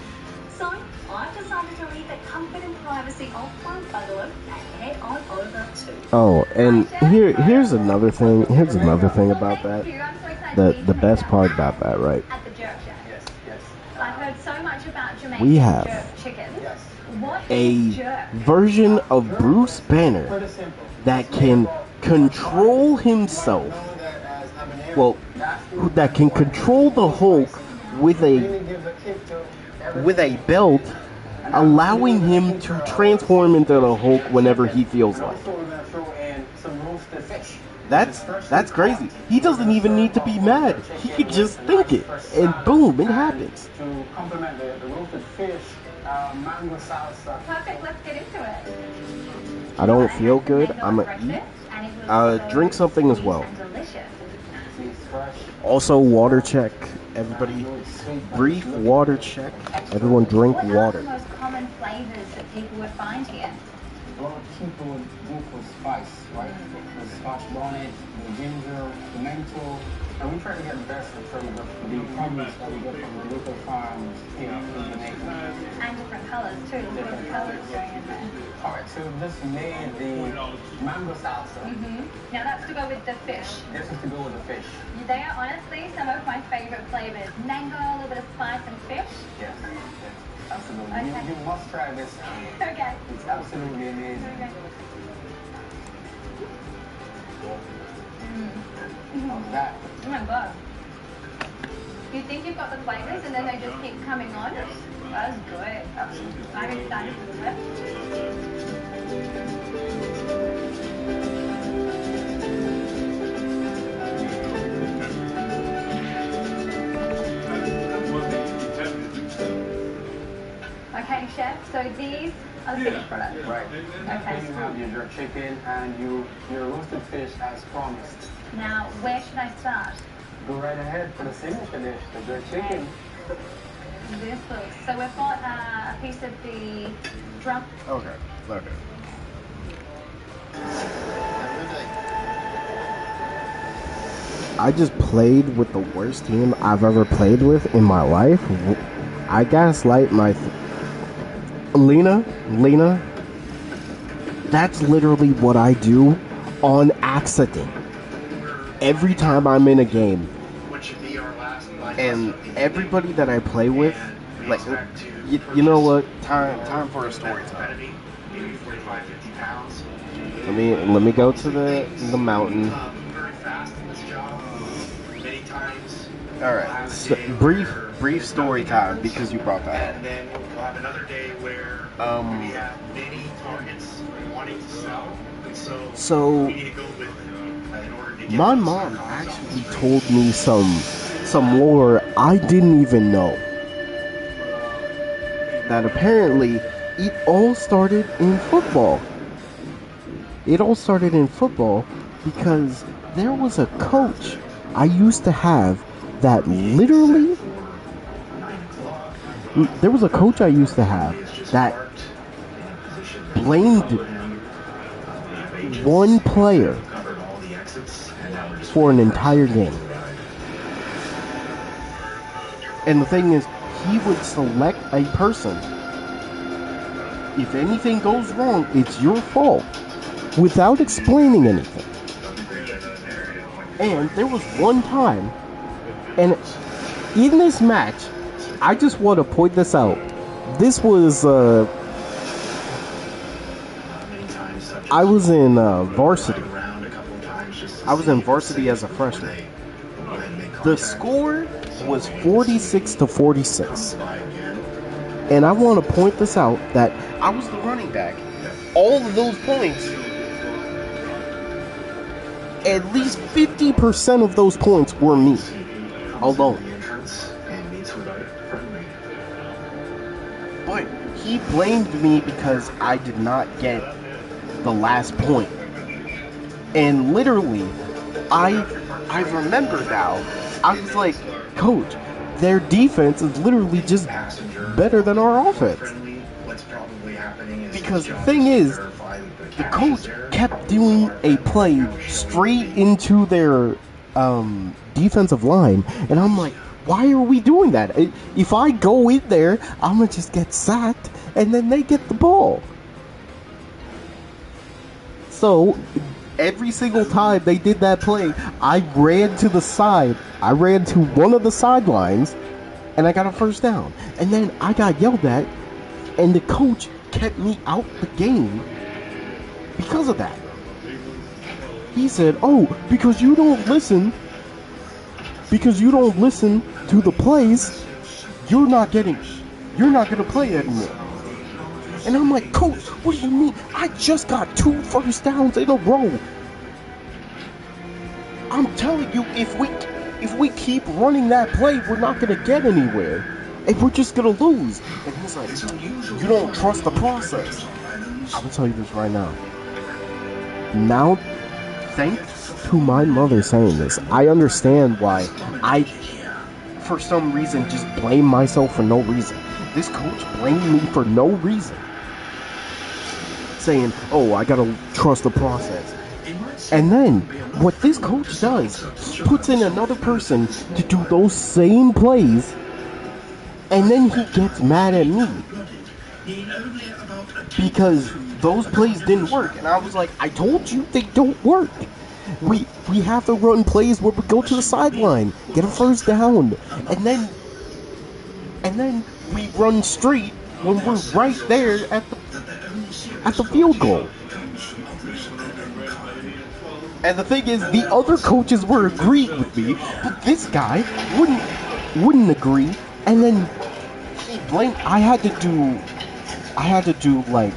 So, I've decided to leave the comfort and privacy of my bungalow and head on over to... Oh, and here's another thing. Here's another thing about that. The best part about that, right? At the Jerk Shack. I've heard so much about Jamaican We have jerk chicken. What a is jerk? version of Bruce Banner that can control himself. Well, that can control the Hulk with a belt, allowing him to transform into the Hulk whenever he feels like. That's crazy. He doesn't even need to be mad. He could just think it, and boom, it happens. To complement the roasted fish, mango salsa. Perfect, let's get into it. I don't feel good. I'm gonna eat. Drink something as well. Also, water check. Everybody, brief water check. Everyone drink What are water. the most common flavors that people would find here? A lot of people would go for spice, right? The scotch bonnet, the ginger, the menthol. And we try to get the best in terms of the produce that we get from the local farms here in Jamaica. And different colors too. Look at the colors going in there. Alright, so this made the mango salsa. Now that's to go with the fish. This is to go with the fish. They are honestly some of my favorite flavors. Mango, a little bit of spice, and fish. Yes, absolutely. Okay. You must try this. Okay. It's absolutely amazing. Okay. How's that? Oh my god. You think you've got the flavors and then they just keep coming on? That's good. Absolutely. I'm excited for this. Okay, chef, so these are the finished products. Right. Okay. So you have your jerk chicken and your roasted fish as promised. Now, where should I start? Go right ahead for the signature dish, the jerk chicken. This looks, so we've got a piece of the drum. Okay. I just played with the worst team I've ever played with in my life. I gaslight my Lena, That's literally what I do on accident. Every time I'm in a game. And everybody that I play with, like, you know what? Time for a story time. Let me go to the mountain. All right. So, brief story time because you brought that up. And then we'll have another day where we have many targets wanting to sell. And so we need to go with in order to get my mom actually told me some lore I didn't even know. That apparently it all started in football. It all started in football because there was a coach I used to have that literally... There was a coach I used to have that blamed one player for an entire game. And the thing is, he would select a person. If anything goes wrong, it's your fault. Without explaining anything. And there was one time, and in this match, I just want to point this out. This was, I was in varsity. I was in varsity as a freshman. The score was 46-46. And I want to point this out that I was the running back. All of those points, at least 50% of those points were me alone. But he blamed me because I did not get the last point. And literally, I remember now, I was like, Coach, their defense is literally just better than our offense. Because the thing is, the coach kept doing a play straight into their defensive line, and I'm like, why are we doing that? If I go in there, I'm gonna just get sacked, and then they get the ball. So every single time they did that play, I ran to the side. I ran to one of the sidelines, and I got a first down. And then I got yelled at, and the coach kept me out the game because of that. He said, "Oh, because you don't listen to the plays, you're not gonna play anymore." And I'm like, Coach, what do you mean? I just got 2 first downs in a row. I'm telling you, if we keep running that play, we're not gonna get anywhere. And we're just gonna lose. And he's like, you don't trust the process. I will tell you this right now. Now, thanks to my mother saying this, I understand why I, for some reason, just blame myself for no reason. This coach blamed me for no reason. Saying, oh, I gotta trust the process. And then, what this coach does, he puts in another person to do those same plays, and then he gets mad at me. Because those plays didn't work. And I was like, I told you they don't work. We have to run plays where we go to the sideline, get a first down, and then we run straight when we're right there at the field goal. And the thing is, the other coaches were agreeing with me, but this guy wouldn't agree. And then he blamed. I had to do like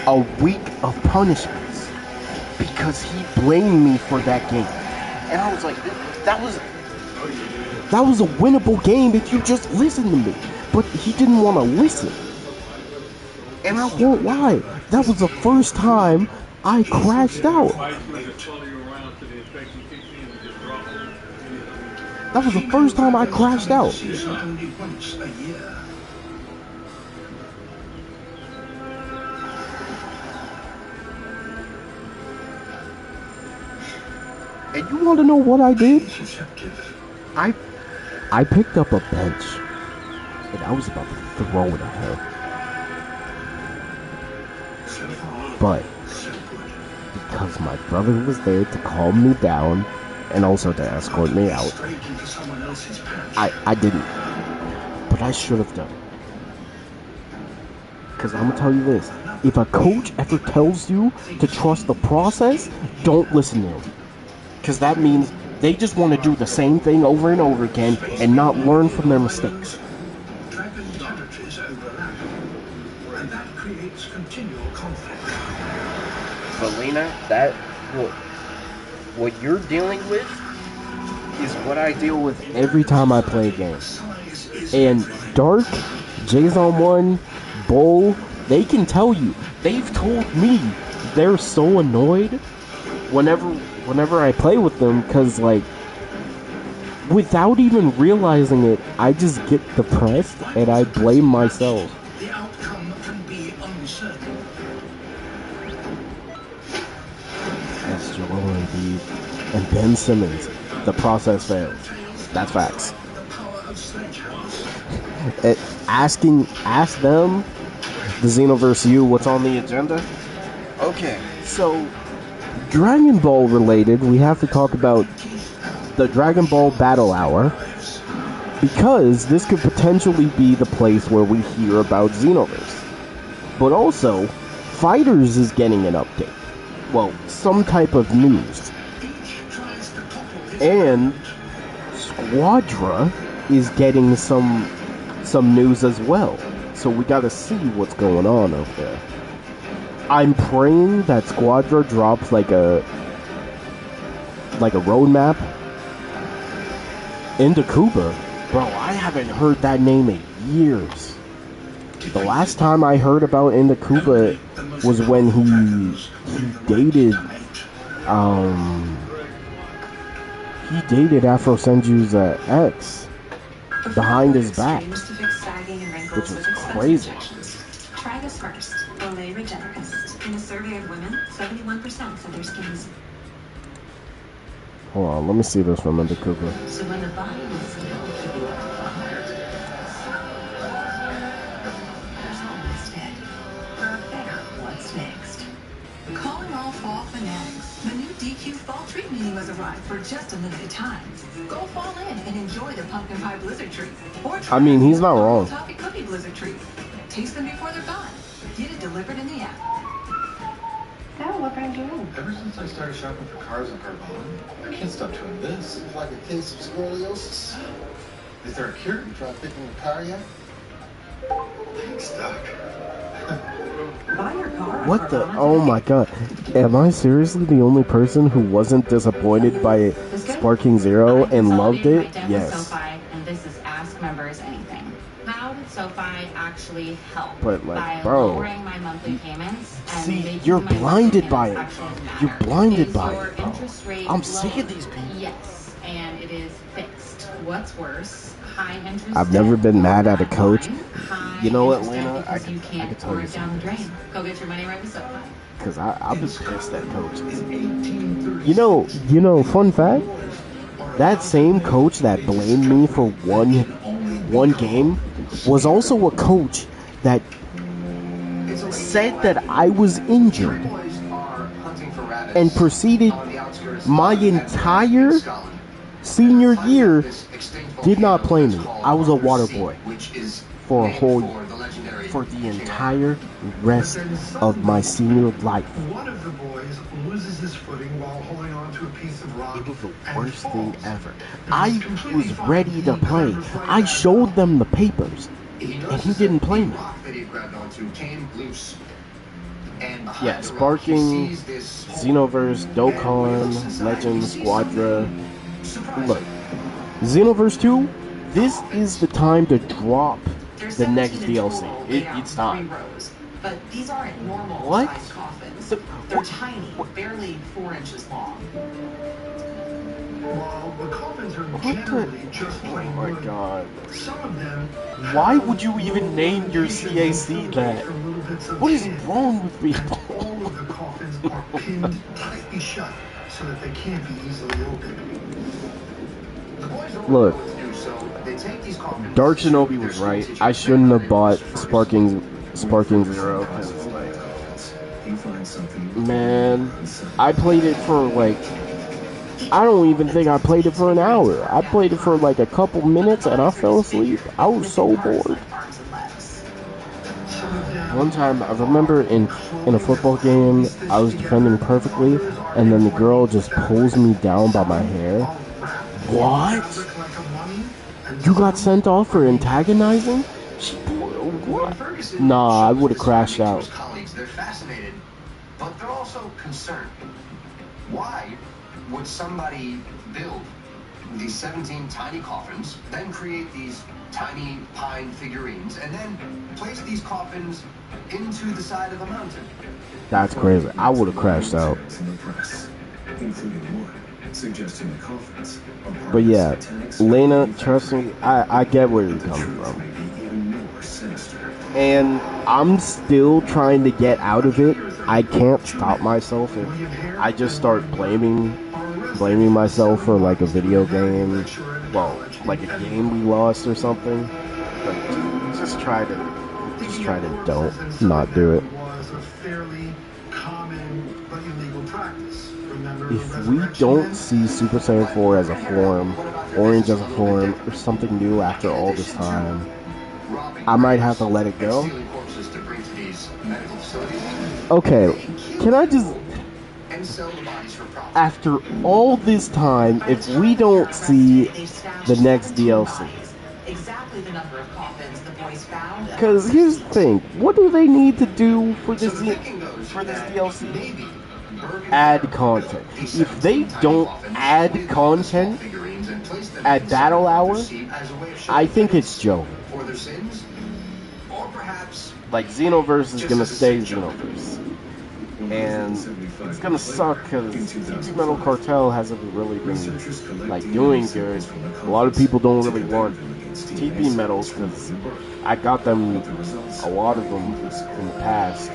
a week of punishments because he blamed me for that game. And I was like, that was a winnable game if you just listened to me. But he didn't want to listen. And I won't lie, that was the first time I crashed out. That was the first time I crashed out. And you want to know what I did? I picked up a bench, and I was about to throw it at her. But because my brother was there to calm me down and also to escort me out, I didn't. But I should have done it. Because I'm going to tell you this. If a coach ever tells you to trust the process, don't listen to him. Because that means they just want to do the same thing over and over again and not learn from their mistakes. Dragon territories overlap, and that creates continual conflict. But Lena, that what you're dealing with is what I deal with every time I play a game. And Dark, Jason 1, Bull, they can tell you. They've told me they're so annoyed whenever I play with them, because, like, without even realizing it, I just get depressed and I blame myself. The outcome can be uncertain. As Joel Embiid and Ben Simmons, the process fails. That's facts. Ask them, the Xenoverse U, what's on the agenda? Okay, so Dragon Ball related, we have to talk about the Dragon Ball Battle Hour, because this could potentially be the place where we hear about Xenoverse. But also, Fighters is getting an update. Well, some type of news. And Squadra is getting some news as well. So we gotta see what's going on out there. I'm praying that Squadra drops like a roadmap. Into Cuba, bro, I haven't heard that name in years. The last time I heard about Into Cuba was when he dated Afro Senju's ex behind his back, which was crazy. Try this first. Olay Regenerist. In a survey of women, 71% said their skin is. Hold on, let me see this from Into Cuba. So when the body was healed, keep you up to the heart. There's almost dead. There, what's next? Calling all fall fanatics. The new DQ Fall Treat Mini was arrived for just a limited time. Go fall in and enjoy the pumpkin pie blizzard treat. Or try He's not wrong. toffee cookie blizzard treat. Taste them before they're gone. Get it delivered in the app. Oh, what brand you in? Ever since I started shopping for cars in Carbon, I can't stop doing this. It's like a case of scoliosis. Is there a cure? You tried picking a car yet? Thanks, Doc. Buy your car. What the? Oh my god. Am I seriously the only person who wasn't disappointed by Sparking Zero and loved it? Yes. And this is Ask Members Anything. How did SoFi actually help? But, like, by bro, lowering my monthly payments and see, making you're my blinded by payments it. actually matter? You're blinded Is by your it, bro. interest rate I'm low? sick of these people. Yes, and it is fixed. What's worse? High interest. I've never been mad at a coach. High You know what, interest Lena? because you I can't could tell pour you it down the something. drain. Go get your money right with SoFi. Because I'll be pissed at coaches. You know, fun fact? That same coach that blamed me for one game was also a coach that said that I was injured and proceeded my entire senior year did not play me. I was a water boy for a whole year, for the entire rest of my senior life. One of the boys loses his footing while holding on to a piece of rock. It was the worst thing ever. I was ready to play. I showed them the papers, and he didn't play me. Yeah, Sparking, Xenoverse, Dokkan, Legends, Squadra. Look, Xenoverse 2, this is the time to drop the next DLC. It's time. But these aren't normal What? size coffins. They're tiny, barely 4 inches long. While the coffins are What generally just plain Oh my wood, god. some of them Why would you even name your CAC that? What is wrong with people? all of the coffins are pinned tightly shut so that they can't be easily opened. The boys don't Look, know what to do, so they take these coffins. Dark Shinobi was right. I shouldn't have bought Sparking Zero. 'Cause, like, Man, I played it for like, I don't even think I played it for an hour. I played it for like a couple minutes and I fell asleep. I was so bored. One time, I remember in a football game, I was defending perfectly, and then the girl just pulls me down by my hair. What? You got sent off for antagonizing? What? Nah, I would have crashed out. They're fascinated, but they're also concerned. Why would somebody build these 17 tiny coffins, then create these tiny pine figurines, and then place these coffins into the side of a mountain? That's crazy. I would have crashed out. But yeah, Lena, trust me, I get where you're coming from. And I'm still trying to get out of it. I can't stop myself if I just start blaming myself for like a video game, well, like a game we lost or something. But just try to not do it. If we don't see Super Saiyan 4 as a form, Orange as a form, or something new after all this time, I might have to let it go. Okay, can I just... After all this time, if we don't see the next DLC... Because here's the thing, what do they need to do for this DLC? Add content. If they don't add content at Battle Hour, I think it's joke. Like, Xenoverse is gonna stay Xenoverse. And it's gonna suck because TP Metal Cartel hasn't really been, like, doing good. A lot of people don't really want TP Metals because I got them, a lot of them, in the past.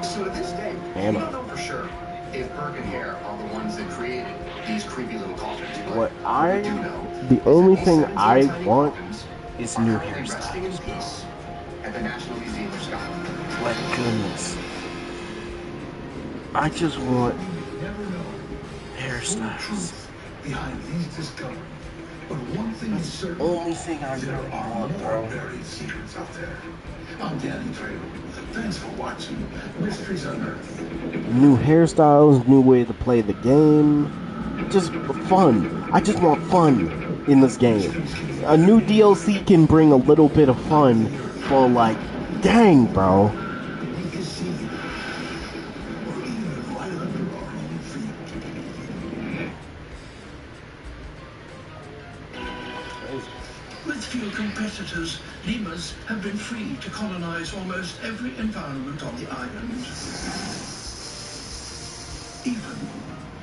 So to this day, we don't know for sure if Burke and Hare are the ones that created these creepy little coffins. The only thing I want is new hairstyles. At the National Museum of Scotland. Like goodness. I just want hairstyles. Behind these discoveries. But one thing is certain. Only thing I really want, bro. Buried secrets out there. I'm Danny Trejo. Thanks for watching Mysteries Unearthed. New hairstyles, new way to play the game. Just fun. I just want fun in this game. A new DLC can bring a little bit of fun, but like, dang, bro. With few competitors, lemurs have been free to colonize almost every environment on the island. Even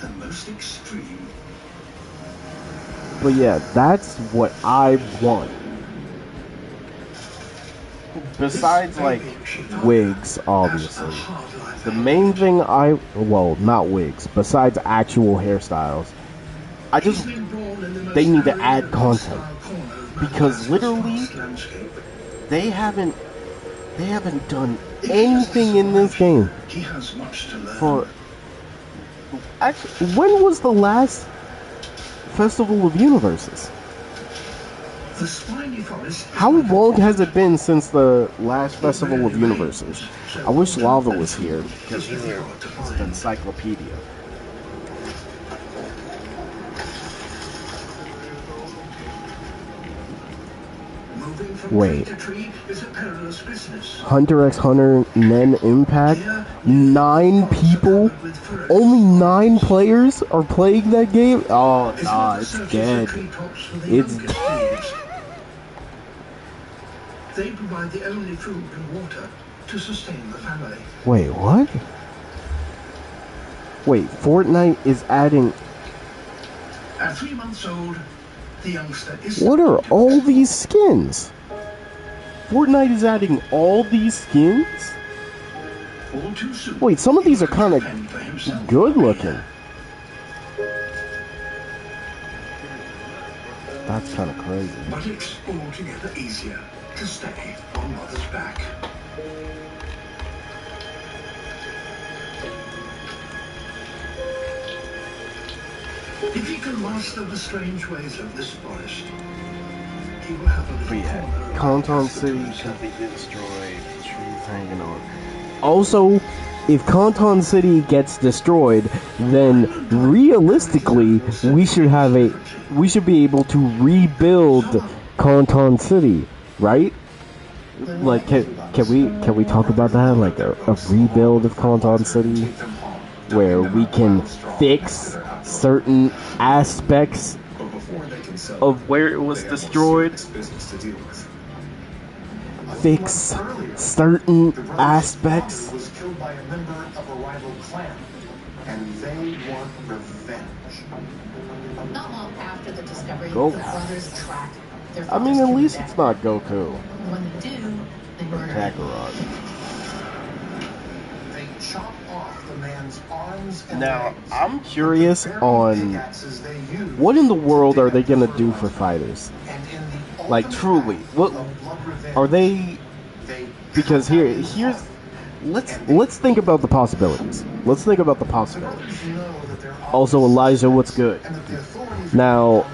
the most extreme. But yeah, that's what I want. Besides, like, wigs, obviously. The main thing well, not wigs, besides actual hairstyles, they need to add content. Because literally, they haven't done anything in this game. Actually, when was the last Festival of Universes? How long has it been since the last Festival of Universes? I wish Lava was here, because he's an encyclopedia. Wait. Hunter x Hunter Nen Impact? 9 people? Only 9 players are playing that game? Oh, nah, it's dead. It's dead. They provide the only food and water to sustain the family. Wait, what? Wait, Fortnite is adding... At 3 months old, the youngster is... What are all these skins? Fortnite is adding all these skins? Wait, some of these are kind of good looking. That's kind of crazy. But it's altogether easier to stay on mother's back. If he can master the strange ways of this forest, he will have a little But yeah, corner of Conton City can be destroyed. Trees hanging on. Also, if Conton City gets destroyed, then realistically, we should be able to rebuild Conton City, right? Like, can we talk about that? Like a rebuild of Conton City, where we can fix certain aspects of where it was destroyed. Fix certain aspects. Was killed by a member of a rival clan, and they want revenge. Not long after the discovery, Goku. the brothers track their I mean, father's at least kingdom. it's not Goku. When they do, they murder him. Kakarot. They chop off the man's arms and Now, legs. I'm curious on what in the world are they gonna do for fighters? Like, truly, what are they? Because here's let's think about the possibilities. Let's think about the possibilities. Also, Elijah, what's good? Now,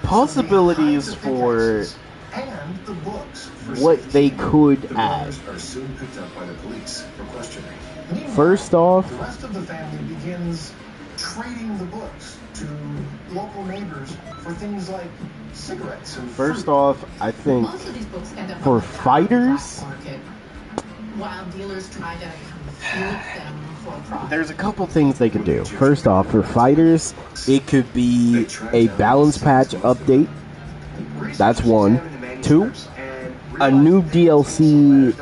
possibilities for what they could add. First off, The rest of the family begins trading the books to local neighbors for things like cigarettes and first fruit. off, I think Most of these books end up for on the fighters, black market, while dealers try to flip them for profit. there's a couple things they could do. First off, for fighters, it could be a balance patch update. That's one. Two, a new DLC,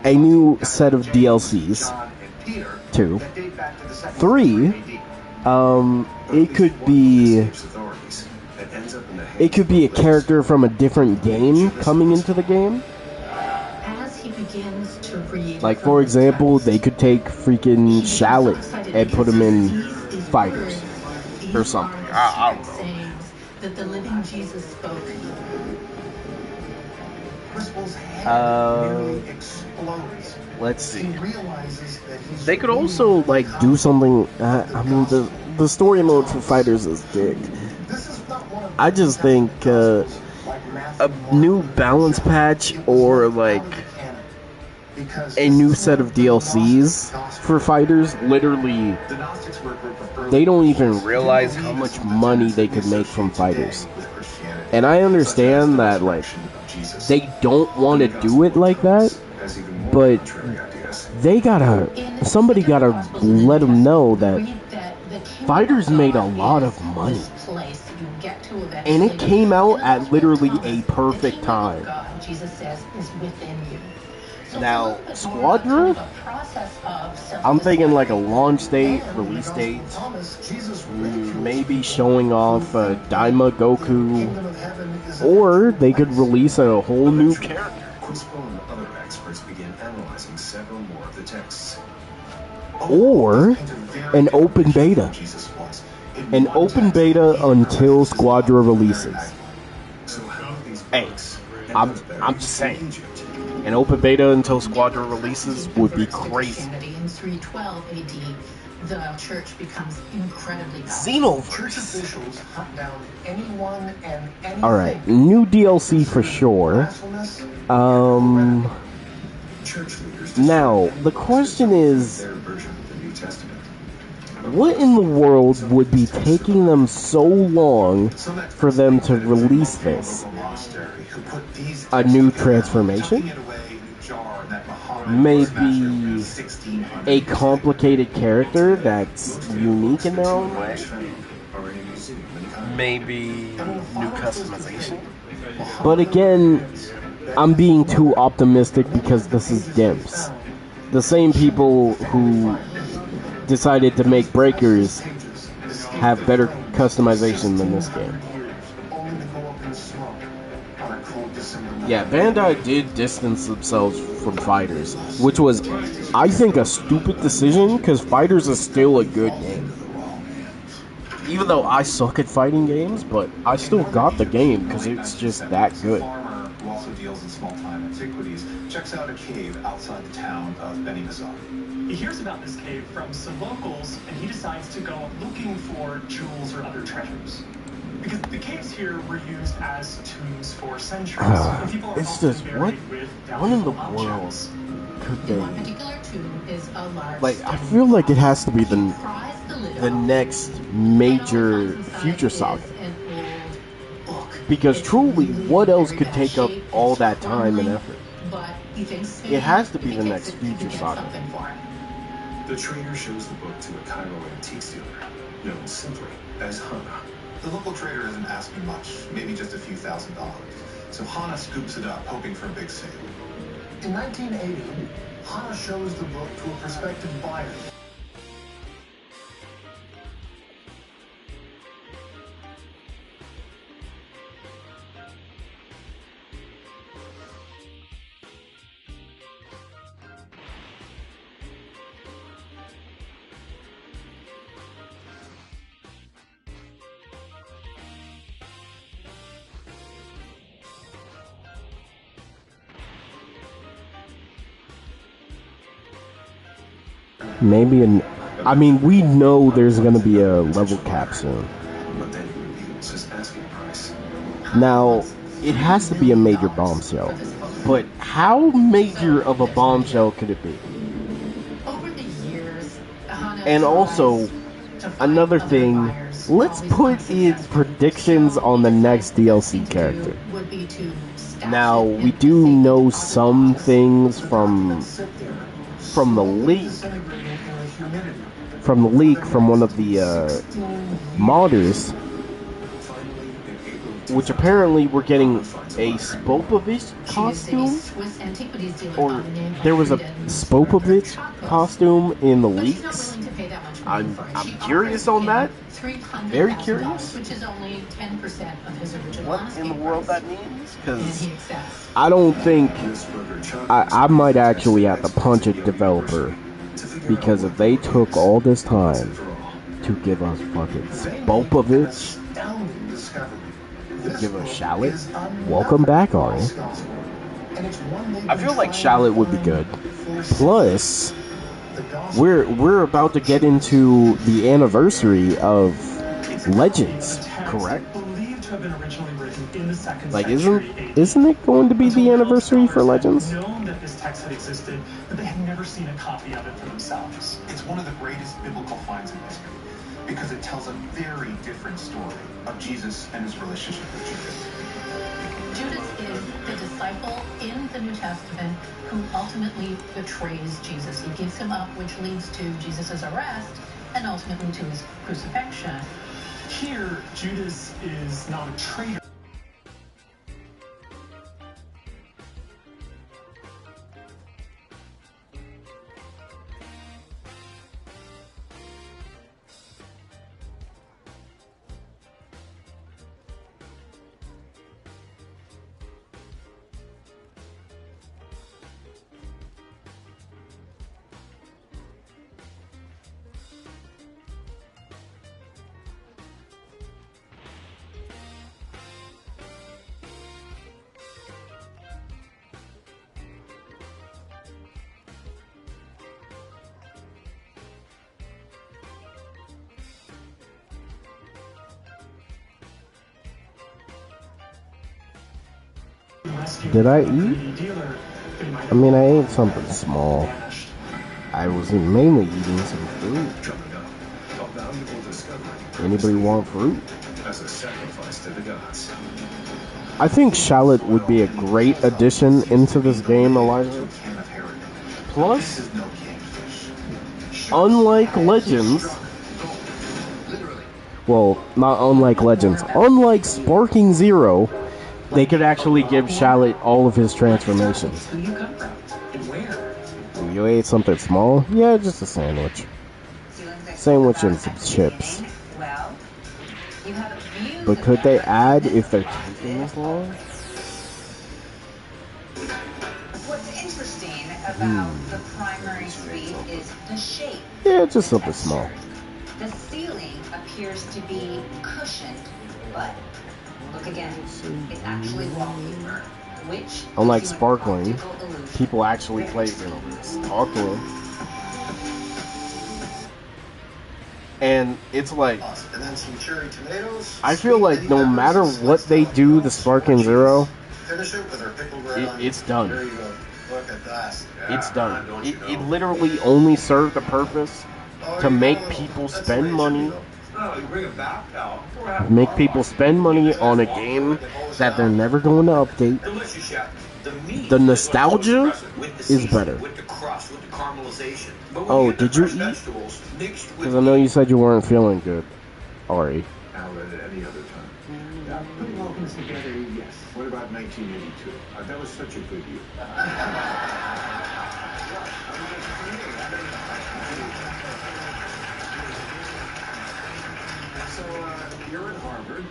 a new set of DLCs. Two. Three, it could be a character from a different game coming into the game. As he begins to read, Like, for example, they could take freaking Shallot and put him in fighters or something. I don't know. sayings that the living Jesus spoke. Crispel's head nearly explodes. Let's see. He realizes that he's They could also, like, do something. I mean, the story mode for fighters is dick. I just think a new balance patch or, like, a new set of DLCs for fighters, literally, they don't even realize how much money they could make from fighters. And I understand that, like, they don't want to do it like that, but somebody gotta let them know that fighters made a lot of money. And it came out at literally a perfect time. Jesus says is within you. Now, Squadra, I'm thinking like a launch date, release date, maybe showing off Daima Goku, or they could release a whole new character. Crispel and other experts began analyzing several more of the texts. Or an open beta. An open beta until Squadra releases. Hey, I'm just saying. An open beta until Squadra releases would be crazy. In 312 AD, the church becomes incredibly powerful. Xenoverse. officials hunt down anyone and anything. Alright, new DLC for sure. Now, the question is, what in the world would be taking them so long for them to release this? A new transformation? Maybe a complicated character that's unique in their own way? Maybe new customization? But again, I'm being too optimistic because this is Dimps. The same people who decided to make Breakers have better customization than this game. Yeah, Bandai did distance themselves from Fighters, which was, I think, a stupid decision, because Fighters is still a good game. Even though I suck at fighting games, but I still got the game, because it's just that good. Who also deals in small-time antiquities, checks out a cave outside the town of Beni Mazar. He hears about this cave from some locals, and he decides to go looking for jewels or other treasures. Because the caves here were used as tombs for centuries. And people are It's often just, buried with what in the valuable world objects. could they... One particular tomb is a large Like, I stone feel like it has to be He pries the lid the off, next major future saga. an old book. Because truly, what else could take up shape, all it's that time and crumbling, effort? But he thinks It has to be if the he next takes it, he future can get saga. something for it. The trader shows the book to a Cairo antiques dealer, known simply as Hannah. The local trader isn't asking much, maybe just a few $1,000s. So Hannah scoops it up, hoping for a big sale. In 1980, Hannah shows the book to a prospective buyer. Maybe I mean, we know there's gonna be a level cap soon. But then he reveals his asking price. Now, it has to be a major bombshell. But how major of a bombshell could it be? Over the years, And also, another thing, let's put in predictions on the next DLC character. would be to Now, we do know some things from the leak. From the leak from one of the modders, which apparently we're getting a Spopovich costume, or there was a Spopovich costume in the leaks. I'm curious on that. Very curious. Which is only 10% of his original What in the world that means? Because he accepts. I don't think I might actually have to punch a developer, because if they took all this time to give us fucking Spopovich, to give us Shallot, welcome back, Ari. I feel like Shallot would be good. Plus, we're about to get into the anniversary of Legends, correct? Like, isn't it going to be the anniversary for Legends? Known that this text had existed, but they had never seen a copy of it for themselves. It's one of the greatest biblical finds in history because it tells a very different story of Jesus and his relationship with Judas. Judas is the disciple in the New Testament who ultimately betrays Jesus. He gives him up, which leads to Jesus' arrest and ultimately to his crucifixion. Here, Judas is not a traitor. Did I eat? I mean, I ate something small. I was mainly eating some fruit. Anybody want fruit? As a sacrifice to the gods. I think Shallot would be a great addition into this game, Elijah. Plus, unlike Legends, well, not unlike Legends, unlike Sparking Zero, they could actually give Shallot all of his transformations. Who you come from? And where? You ate something small? Yeah, just a sandwich. Sandwich and some chips. Well, you have views. But could they add if they're taking this long? What's interesting about the primary suite is the shape. Yeah, just something small. The ceiling appears to be cushioned, but look again, it's actually wallpaper, which Unlike Sparkling, people actually play Xenoverse. Talk to them. And it's like, And then some cherry tomatoes. I feel like no matter what they do to Sparking Zero, Finish it with our pickled red onions. it's done. There you go. Look at that. It's done. It literally only served the purpose to make people spend money. Make people spend money on a game that they're never going to update. The nostalgia is better. Oh, did you eat? Because I know you said you weren't feeling good, Ari. Now, at any other time. Putting all things together, yes. What about 1982? That was such a good year. So, you're at Harvard.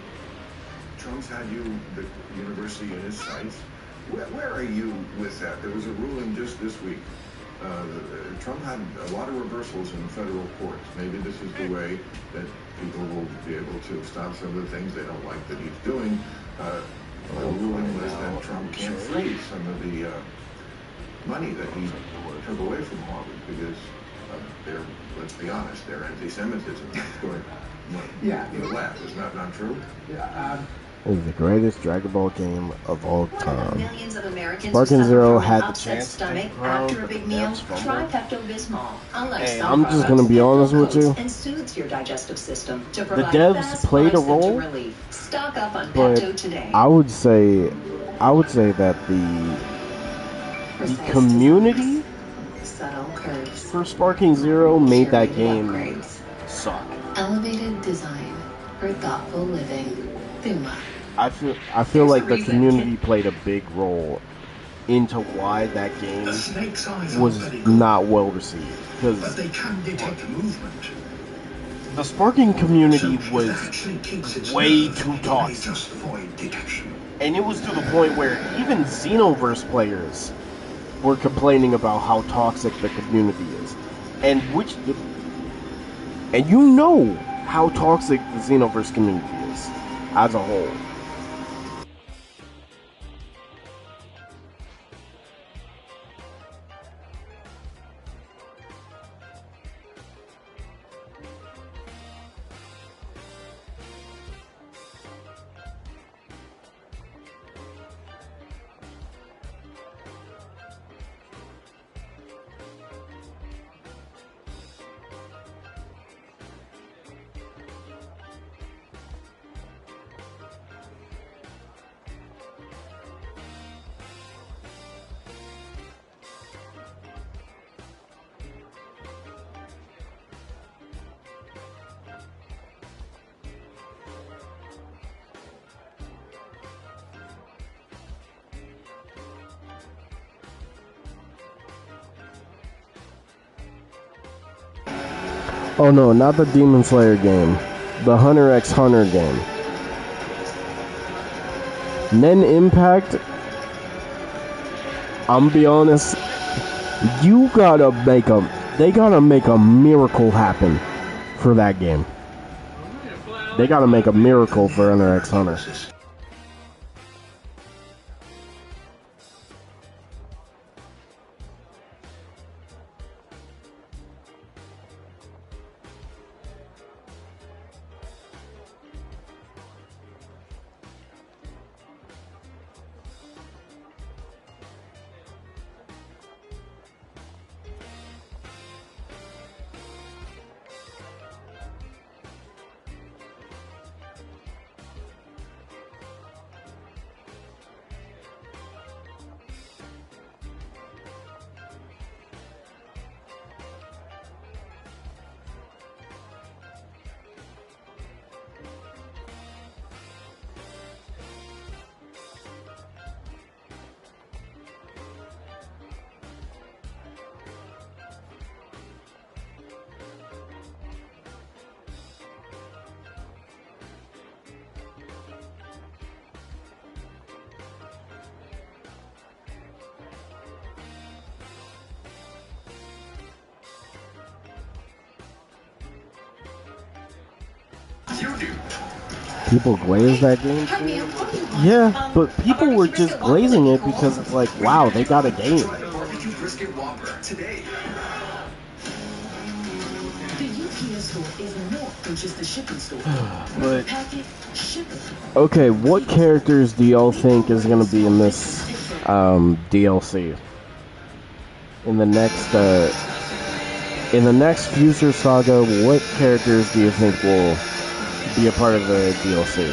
Trump's had you, the university in his sights. Where are you with that? There was a ruling just this week. Trump had a lot of reversals in federal courts. Maybe this is the way that people will be able to stop some of the things they don't like that he's doing. The ruling was that Trump can't freeze some of the money that he took away from Harvard because let's be honest, their anti-Semitism is going to the left. Is that not true? It is the greatest Dragon Ball game of all time. Millions of Americans Sparking Zero had the upset chance stomach after a big meal. Try Pepto-Bismol. Unlike Hey, some I'm just gonna be honest with you. and soothes your digestive system to The provide devs fast played a onset role, relief. Stock up on but Pepto today. I would say that the community Subtle curves. for Sparking Zero made that game suck. Elevated design for thoughtful living. Puma. I feel like the community played a big role into why that game was not well received. Because They can detect movement. the Sparking community was way too toxic. And it was to the point where even Xenoverse players were complaining about how toxic the community is. And you know how toxic the Xenoverse community is as a whole. Oh no, not the Demon Slayer game. The Hunter x Hunter game. Nen Impact, I'm be honest, they gotta make a miracle happen for that game. They gotta make a miracle for Hunter x Hunter. People glaze that game too? Yeah, but people were just glazing it because it's like, wow, they got a game. Barbecue brisket Whopper today. Do you PS Store is more than just a shipping store. But Pack it, ship it. okay, what characters do y'all think is gonna be in this DLC? In the next Future Saga, what characters do you think will be a part of the DLC?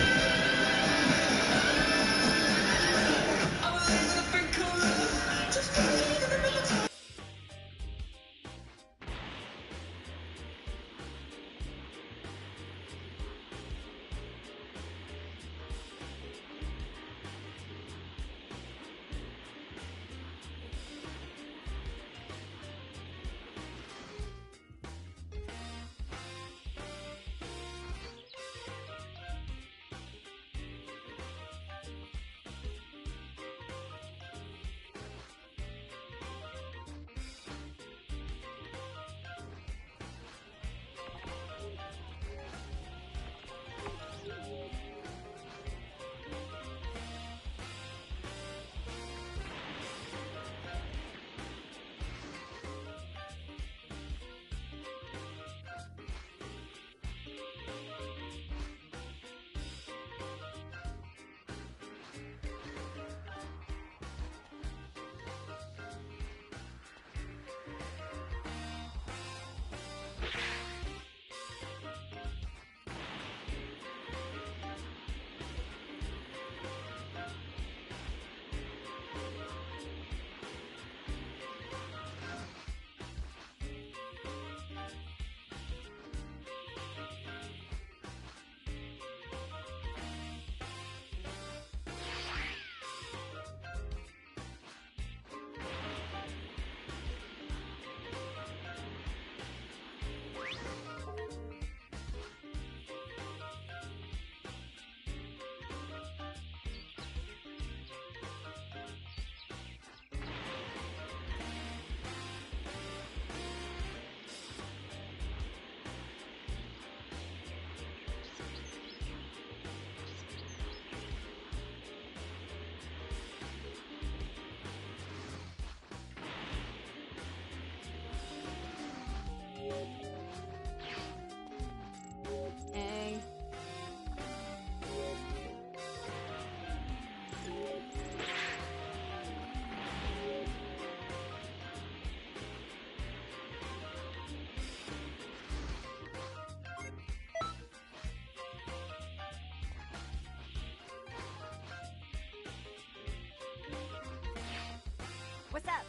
What's up?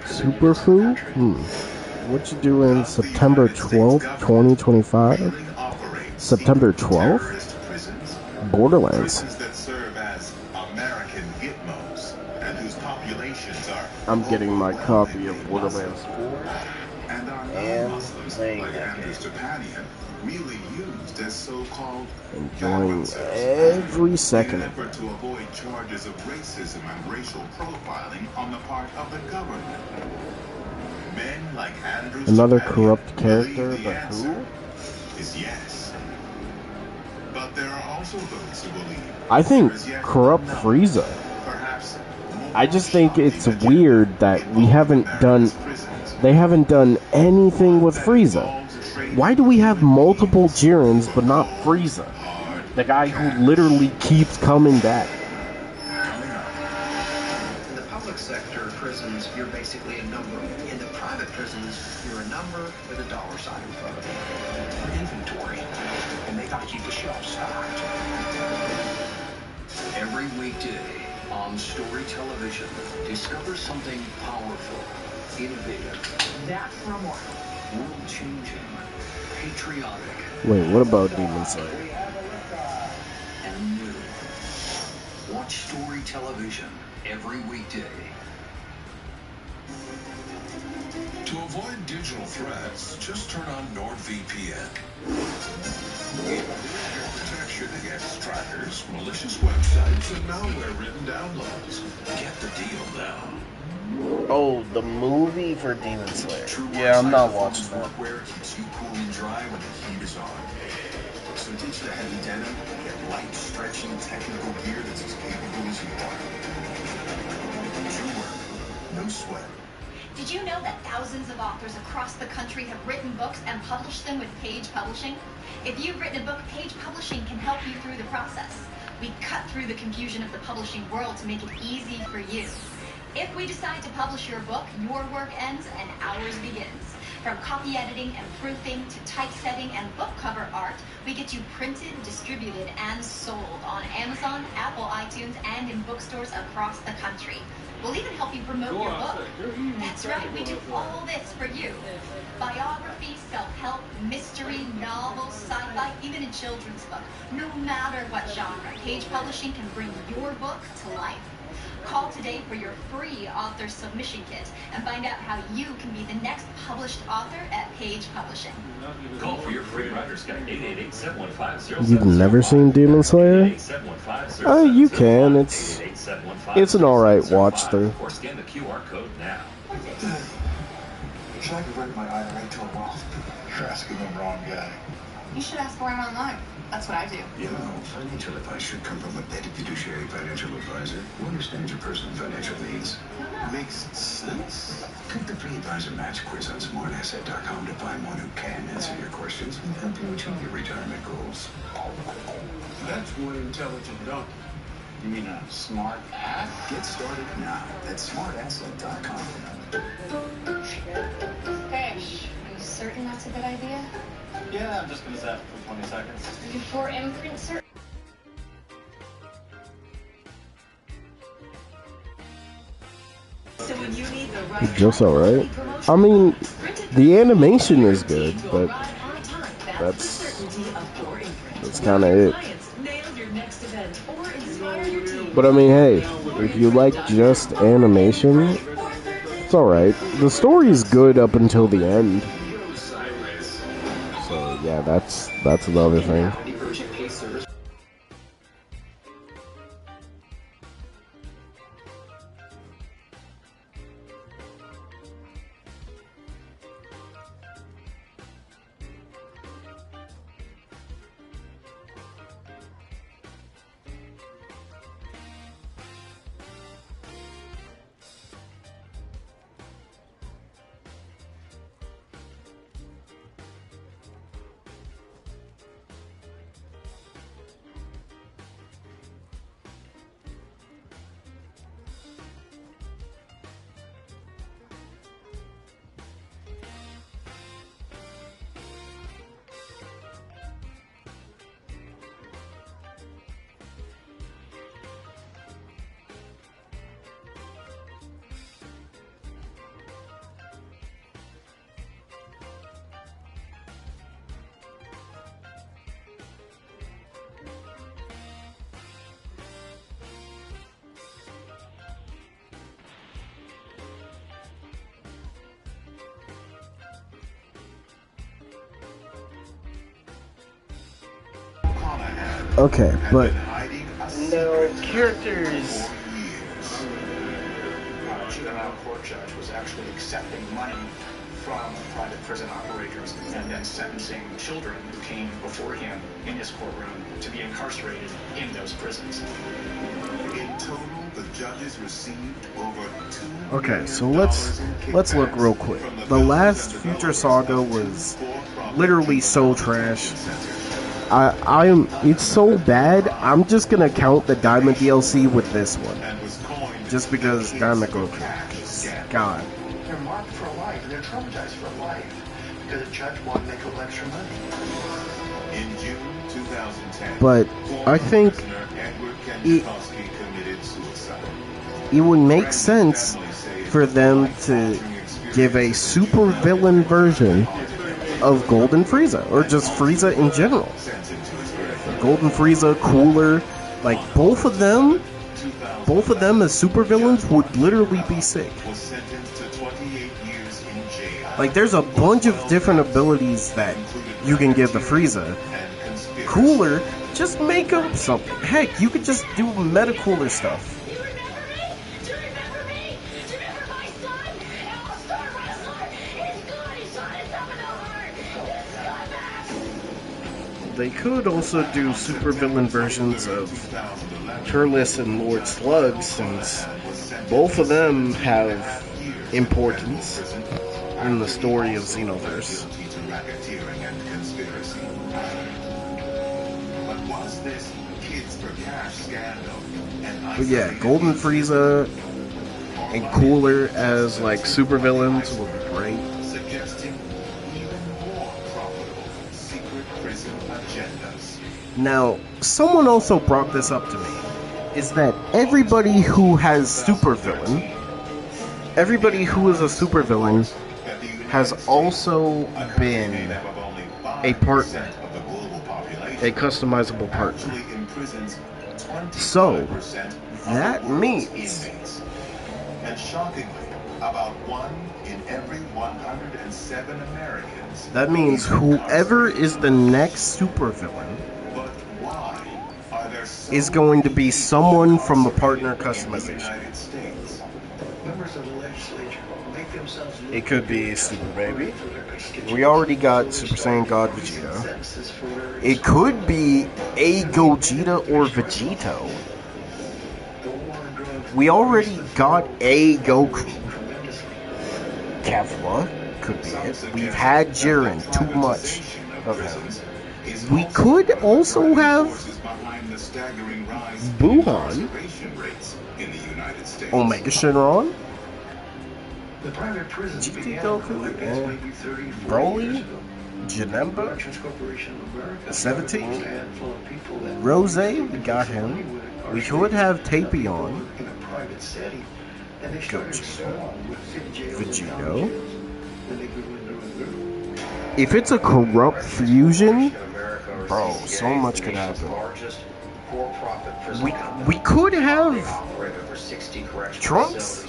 Superfu? What you doing September 12th, 2025? September 12th? Borderlands. That serve as American gitmos and whose populations are I'm getting my copy of Borderlands 4 and are and non-Muslims playing like that Andrews Topanian really used as so-called enjoying every second in an of effort it. to avoid charges of racism and racial profiling on the part of the government. Men like Andrews Another Topanian corrupt character, believe the but answer who? is yes. But there are also those who believe I think there is yet corrupt another, Frieza. perhaps I just think it's weird that they haven't done anything with Frieza. Why do we have multiple Jirens but not Frieza? The guy who literally keeps coming back. In the public sector prisons, you're basically a number. In the private prisons, you're a number with a dollar sign in front of it. Inventory. And they gotta keep the shelves stocked. Every weekday on Story Television, discover something powerful, innovative, That's remarkable. world-changing, patriotic, Wait, what about Demon Slayer? and new. Watch Story Television every weekday. To avoid digital threats, just turn on NordVPN. Protection against trackers, malicious websites, and malware-ridden downloads. Get the deal now. Oh, the movie for Demon Slayer. Yeah, I'm not watching that. Footwear keeps you cool and dry when the heat is on. So ditch the heavy denim, get light, stretching, technical gear that's as capable as you are. True work, no sweat. Did you know that thousands of authors across the country have written books and published them with Page Publishing? If you've written a book, Page Publishing can help you through the process. We cut through the confusion of the publishing world to make it easy for you. If we decide to publish your book, your work ends and ours begins. From copy editing and proofing to typesetting and book cover art, we get you printed, distributed, and sold on Amazon, Apple iTunes, and in bookstores across the country. We'll even help you promote your book. That's right, we do all this for you. Biography, self-help, mystery, novels, sci-fi, even a children's book. No matter what genre, Page Publishing can bring your book to life. Call today for your free author submission kit and find out how you can be the next published author at Page Publishing. Call for your free writer's guide, 888-715-0705. You've never seen Demon Slayer? You can. It's an alright watch through. Or scan the QR code now. Should I convert my IRA to a Roth? You're asking the wrong guy. You should ask around online. That's what I do. You know, financial advice should come from a vetted fiduciary financial advisor who understands your personal financial needs. Makes sense. Take the free advisor match quiz on smartasset.com to find one who can answer your questions and help you achieve your retirement goals. That's one intelligent donkey. You mean a smart ass? Get started now at smartasset.com. Hey, are you certain that's a good idea? Yeah, I'm just gonna zap for 20 seconds. Before imprint search. So when you need the right Just alright. I mean, the animation is good, but that's kind of it. But I mean, hey, if you like just animation, it's alright. The story is good up until the end. So yeah, that's another thing. Okay, but No characters. Juvenile court judge was actually accepting money from private prison operators and then sentencing children who came before him in his courtroom to be incarcerated in those prisons. In total, the judges received over $2 okay, so let's look real quick. The last Future Saga was literally so trash. It's so bad, I'm just gonna count the Diamond DLC with this one. Just because Diamond Goku. God. They're marked for life, and they're traumatized for life. Because the judge wanted to make a little extra money. In June 2010, But I think it would make sense for them to give a super villain version of Golden Frieza, or just Frieza in general. Golden Frieza, Cooler, like both of them as super villains would literally be sick. Like there's a bunch of different abilities that you can give the Frieza. Cooler, just make up something. Heck, you could just do meta Cooler stuff. they could also do supervillain versions of Turles and Lord Slug, since both of them have importance in the story of Xenoverse. But was this kids for cash scandal? But yeah, Golden Frieza and Cooler as like supervillains would be great. Suggesting even more profitable secret prison agendas. Now, someone also brought this up to me, is that everybody who has supervillain, everybody who is a supervillain has also been a partner, a customizable partner. So, that means, and shockingly, about 1 in every 107 Americans. That means whoever is the next supervillain is going to be someone from the partner customization. Members of the legislature make themselves It could be Super Baby. We already got Super Saiyan God Vegeta. It could be a Gogeta or Vegito. We already got a Goku. Kefla could be it. We've had Jiren, too much of him. We could also have Buhan, Omega Shenron, GT Goku, Broly, Janemba, 17, Rose, we got him. We could have Tapion, Gogeta, Vegito. If it's a corrupt fusion, bro, so much could happen. We could have Trunks.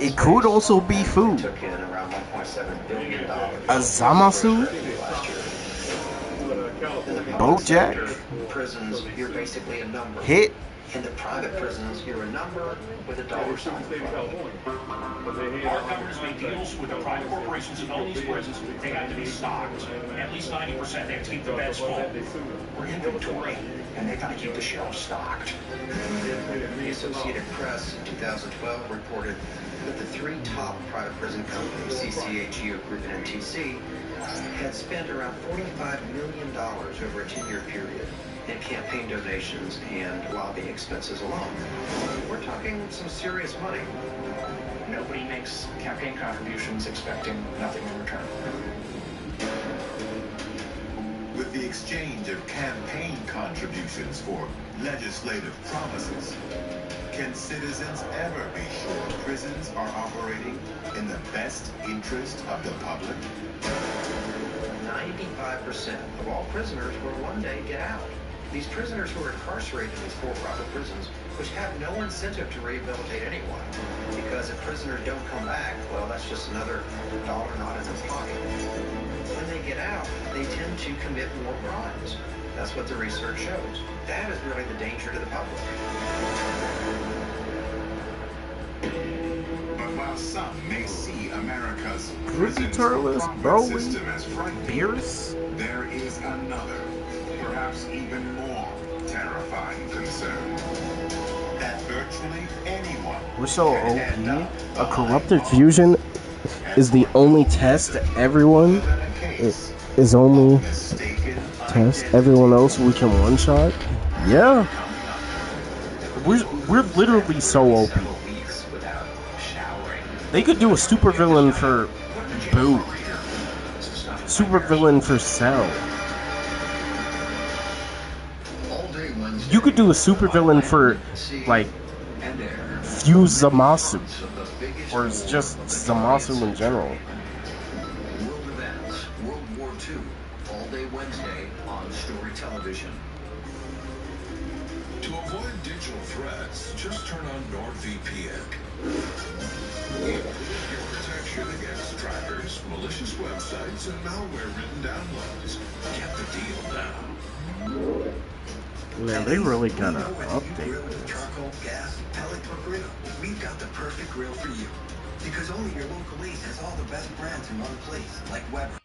It could also be Fu. A Zamasu, Bojack, Hit. In the private prisons, you're a number with a dollar sign. Our governors make deals with the private corporations in all these prisons. They have to be stocked. At least 90%. They have to keep the beds full. We're inventory, and they've got to keep the shelves stocked. The Associated Press in 2012 reported that the 3 top private prison companies, CCHU Group and NTC, had spent around $45 million over a 10-year period in campaign donations and lobbying expenses alone. We're talking some serious money. Nobody makes campaign contributions expecting nothing in return. With the exchange of campaign contributions for legislative promises, can citizens ever be sure prisons are operating in the best interest of the public? 95% of all prisoners will one day get out. These prisoners who are incarcerated in these for-profit prisons, which have no incentive to rehabilitate anyone, because if prisoners don't come back, well, that's just another dollar not in their pocket. When they get out, they tend to commit more crimes. That's what the research shows. That is really the danger to the public. But while some may see America's Groovy prison Turles, profit system as Broly, frightening, Beerus. there is another, perhaps even more terrifying concern. That virtually anyone We're so OP. A corrupted fusion is the only test that everyone is only test. Everyone else we can one shot. Yeah, we're literally so OP. They could do a supervillain for Boo, supervillain for Cell. You could do a supervillain for like Fuse Zamasu, or it's just Zamasu in general. World Events, World War II, all day Wednesday on Story Television. To avoid digital threats, just turn on NordVPN. Your protection against trackers, malicious websites, and malware-ridden downloads. Get the deal now. Man, they really gotta update this. Charcoal, gas, pellet, or grill. We've got the perfect grill for you. Because only your local Ace has all the best brands in one place, like Weber.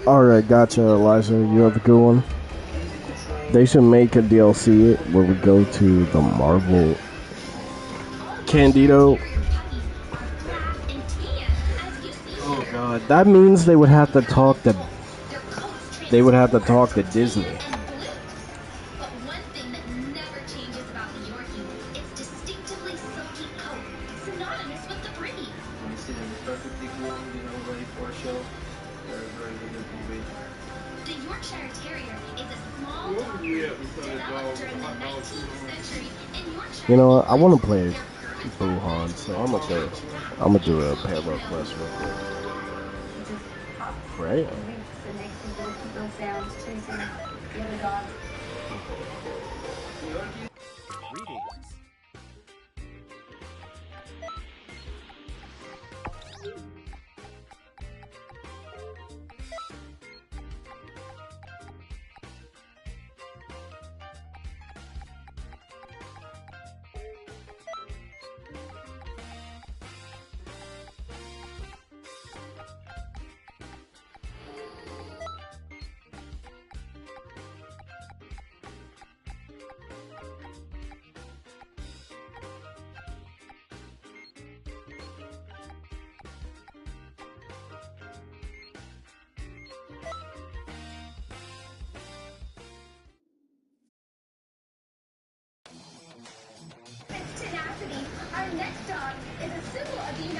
Alright, gotcha, Eliza. You have a good one. They should make a DLC where we go to the Marvel Candido. Oh god, that means they would have to talk to Disney. But one thing that never changes about the Yorkie, its distinctively silky coat, synonymous with the breed. When you see them perfectly groomed, ready for a show, very, very good looking breed. The Yorkshire Terrier is a small dog developed during the 19th century in Yorkshire. You know what? I want to play Buhan, so I'm gonna do a pair request real quick. Right?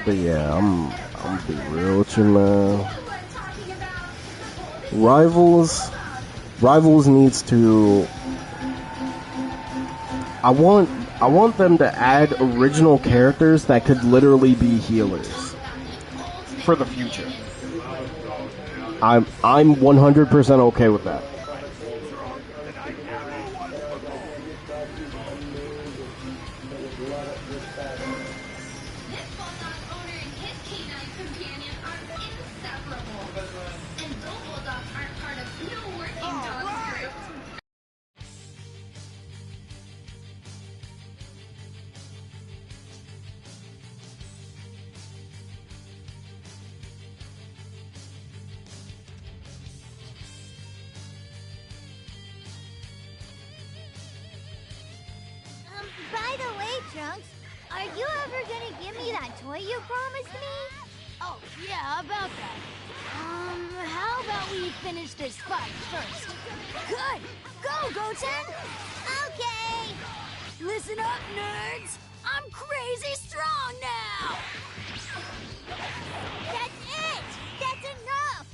But yeah, I'm gonna be real with you, man. Rivals needs to. I want them to add original characters that could literally be healers for the future. I'm 100% okay with that. By the way, Trunks, are you ever gonna give me that toy you promised me? Oh, yeah, about that. How about we finish this fight first? Good! Go, Goten! Okay! Listen up, nerds! I'm crazy strong now! That's it! That's enough!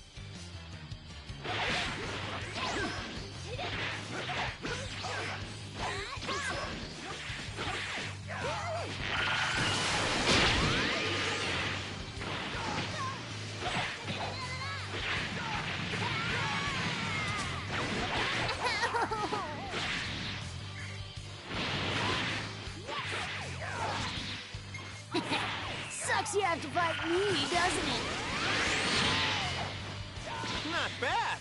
Sucks you have to fight me, doesn't it? Not bad.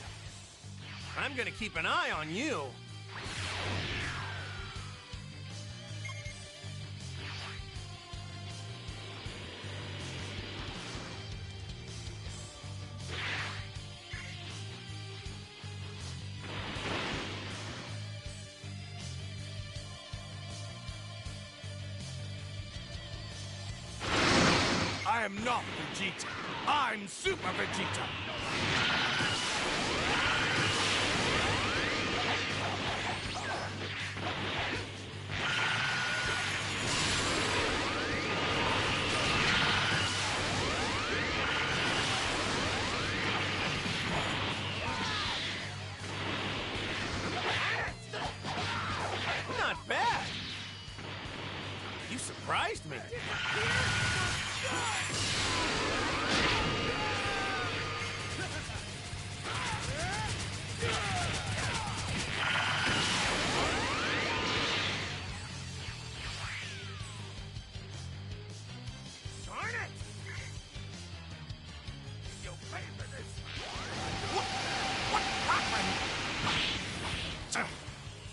I'm gonna keep an eye on you. I am not Vegeta. I'm Super Vegeta. Not bad. You surprised me. Darn it! You'll pay for this. What happened?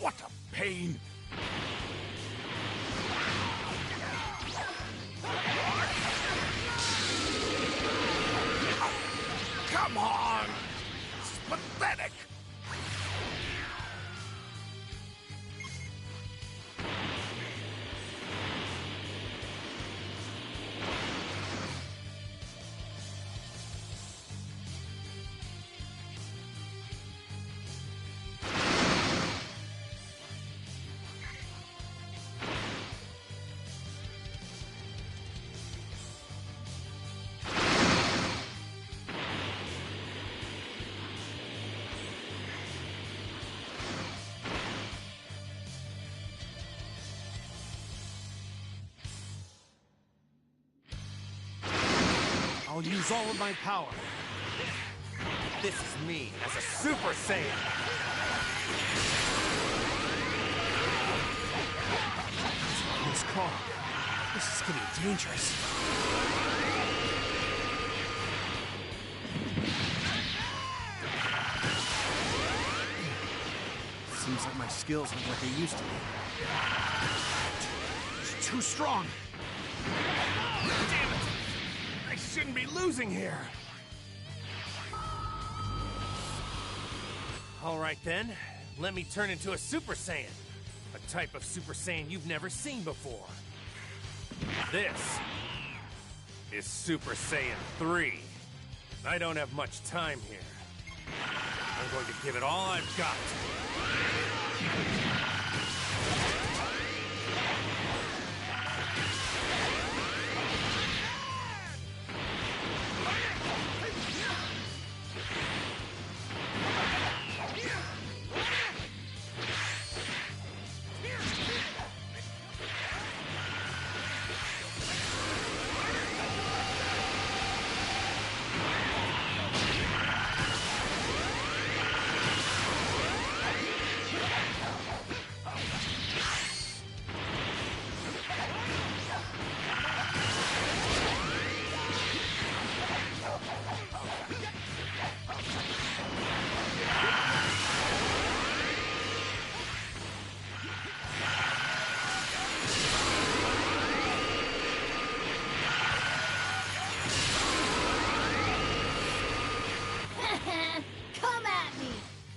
What a pain. Come on! I'll use all of my power. This is me as a Super Saiyan. This car. This is getting dangerous. Seems like my skills aren't what they used to be. It's too strong. Damn it! I shouldn't be losing here. All right then, let me turn into a Super Saiyan. A type of Super Saiyan you've never seen before. This is Super Saiyan 3. I don't have much time here. I'm going to give it all I've got. Come at me!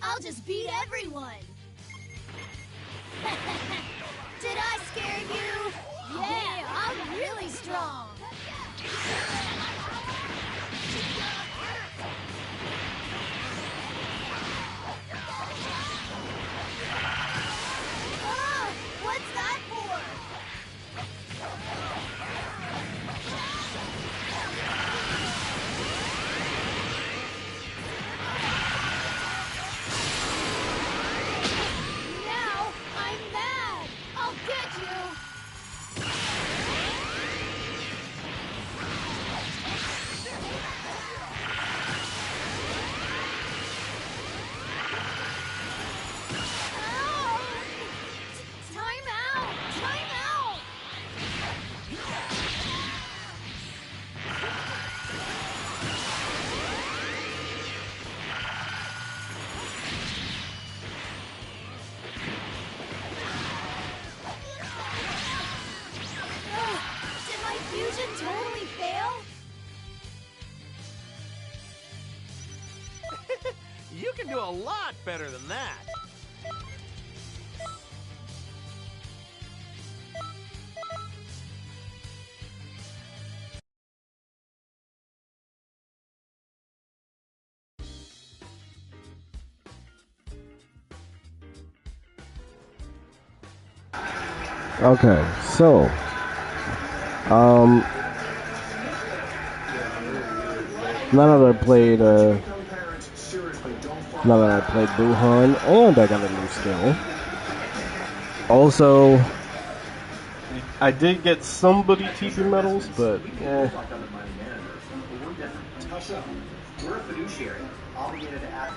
I'll just beat everyone! Did I scare you? Yeah, I'm really strong! Ah, what's that for? Now I'm mad! I'll get you! Ow! Time out! Time out! Did my fusion totally fail? You can do a lot better than that. Okay, so now that I played Buhan, and I got a new skill. Also, I did get somebody TP medals, but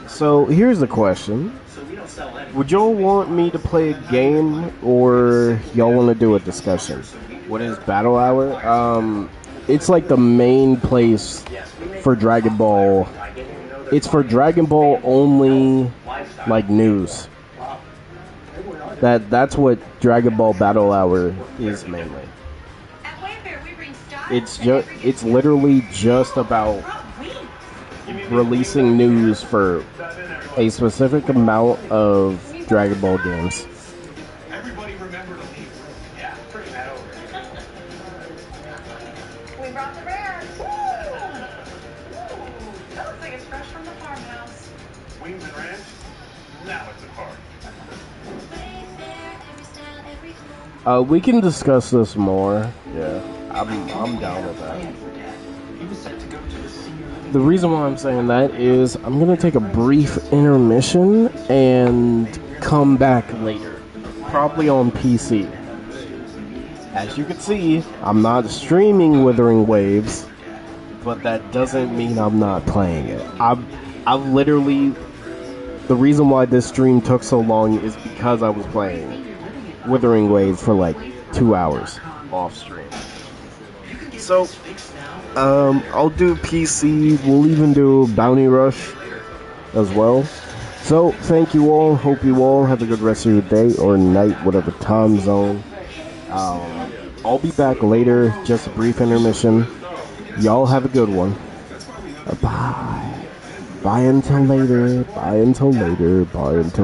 So here's the question. Would y'all want me to play a game, or y'all want to do a discussion? What is Battle Hour? It's like the main place for Dragon Ball. It's for Dragon Ball only, like, news. That's what Dragon Ball Battle Hour is mainly. It's literally just about releasing news for a specific amount of Dragon Ball games. Everybody remember to leave. Yeah, pretty bad over. We brought the bear. Woo! That looks like it's fresh from the farmhouse. Wings and ranch? Now it's a party. We can discuss this more. Yeah, I'm down with that. The reason why I'm saying that is I'm gonna take a brief intermission and come back later, probably on PC. As you can see, I'm not streaming Withering Waves but that doesn't mean I'm not playing it. I've literally, the reason why this stream took so long is because I was playing Withering Waves for like 2 hours off stream. So, I'll do PC. We'll even do Bounty Rush as well. So, thank you all. Hope you all have a good rest of your day or night, whatever time zone. I'll be back later. Just a brief intermission. Y'all have a good one. Bye. Bye until later. Bye until later. Bye until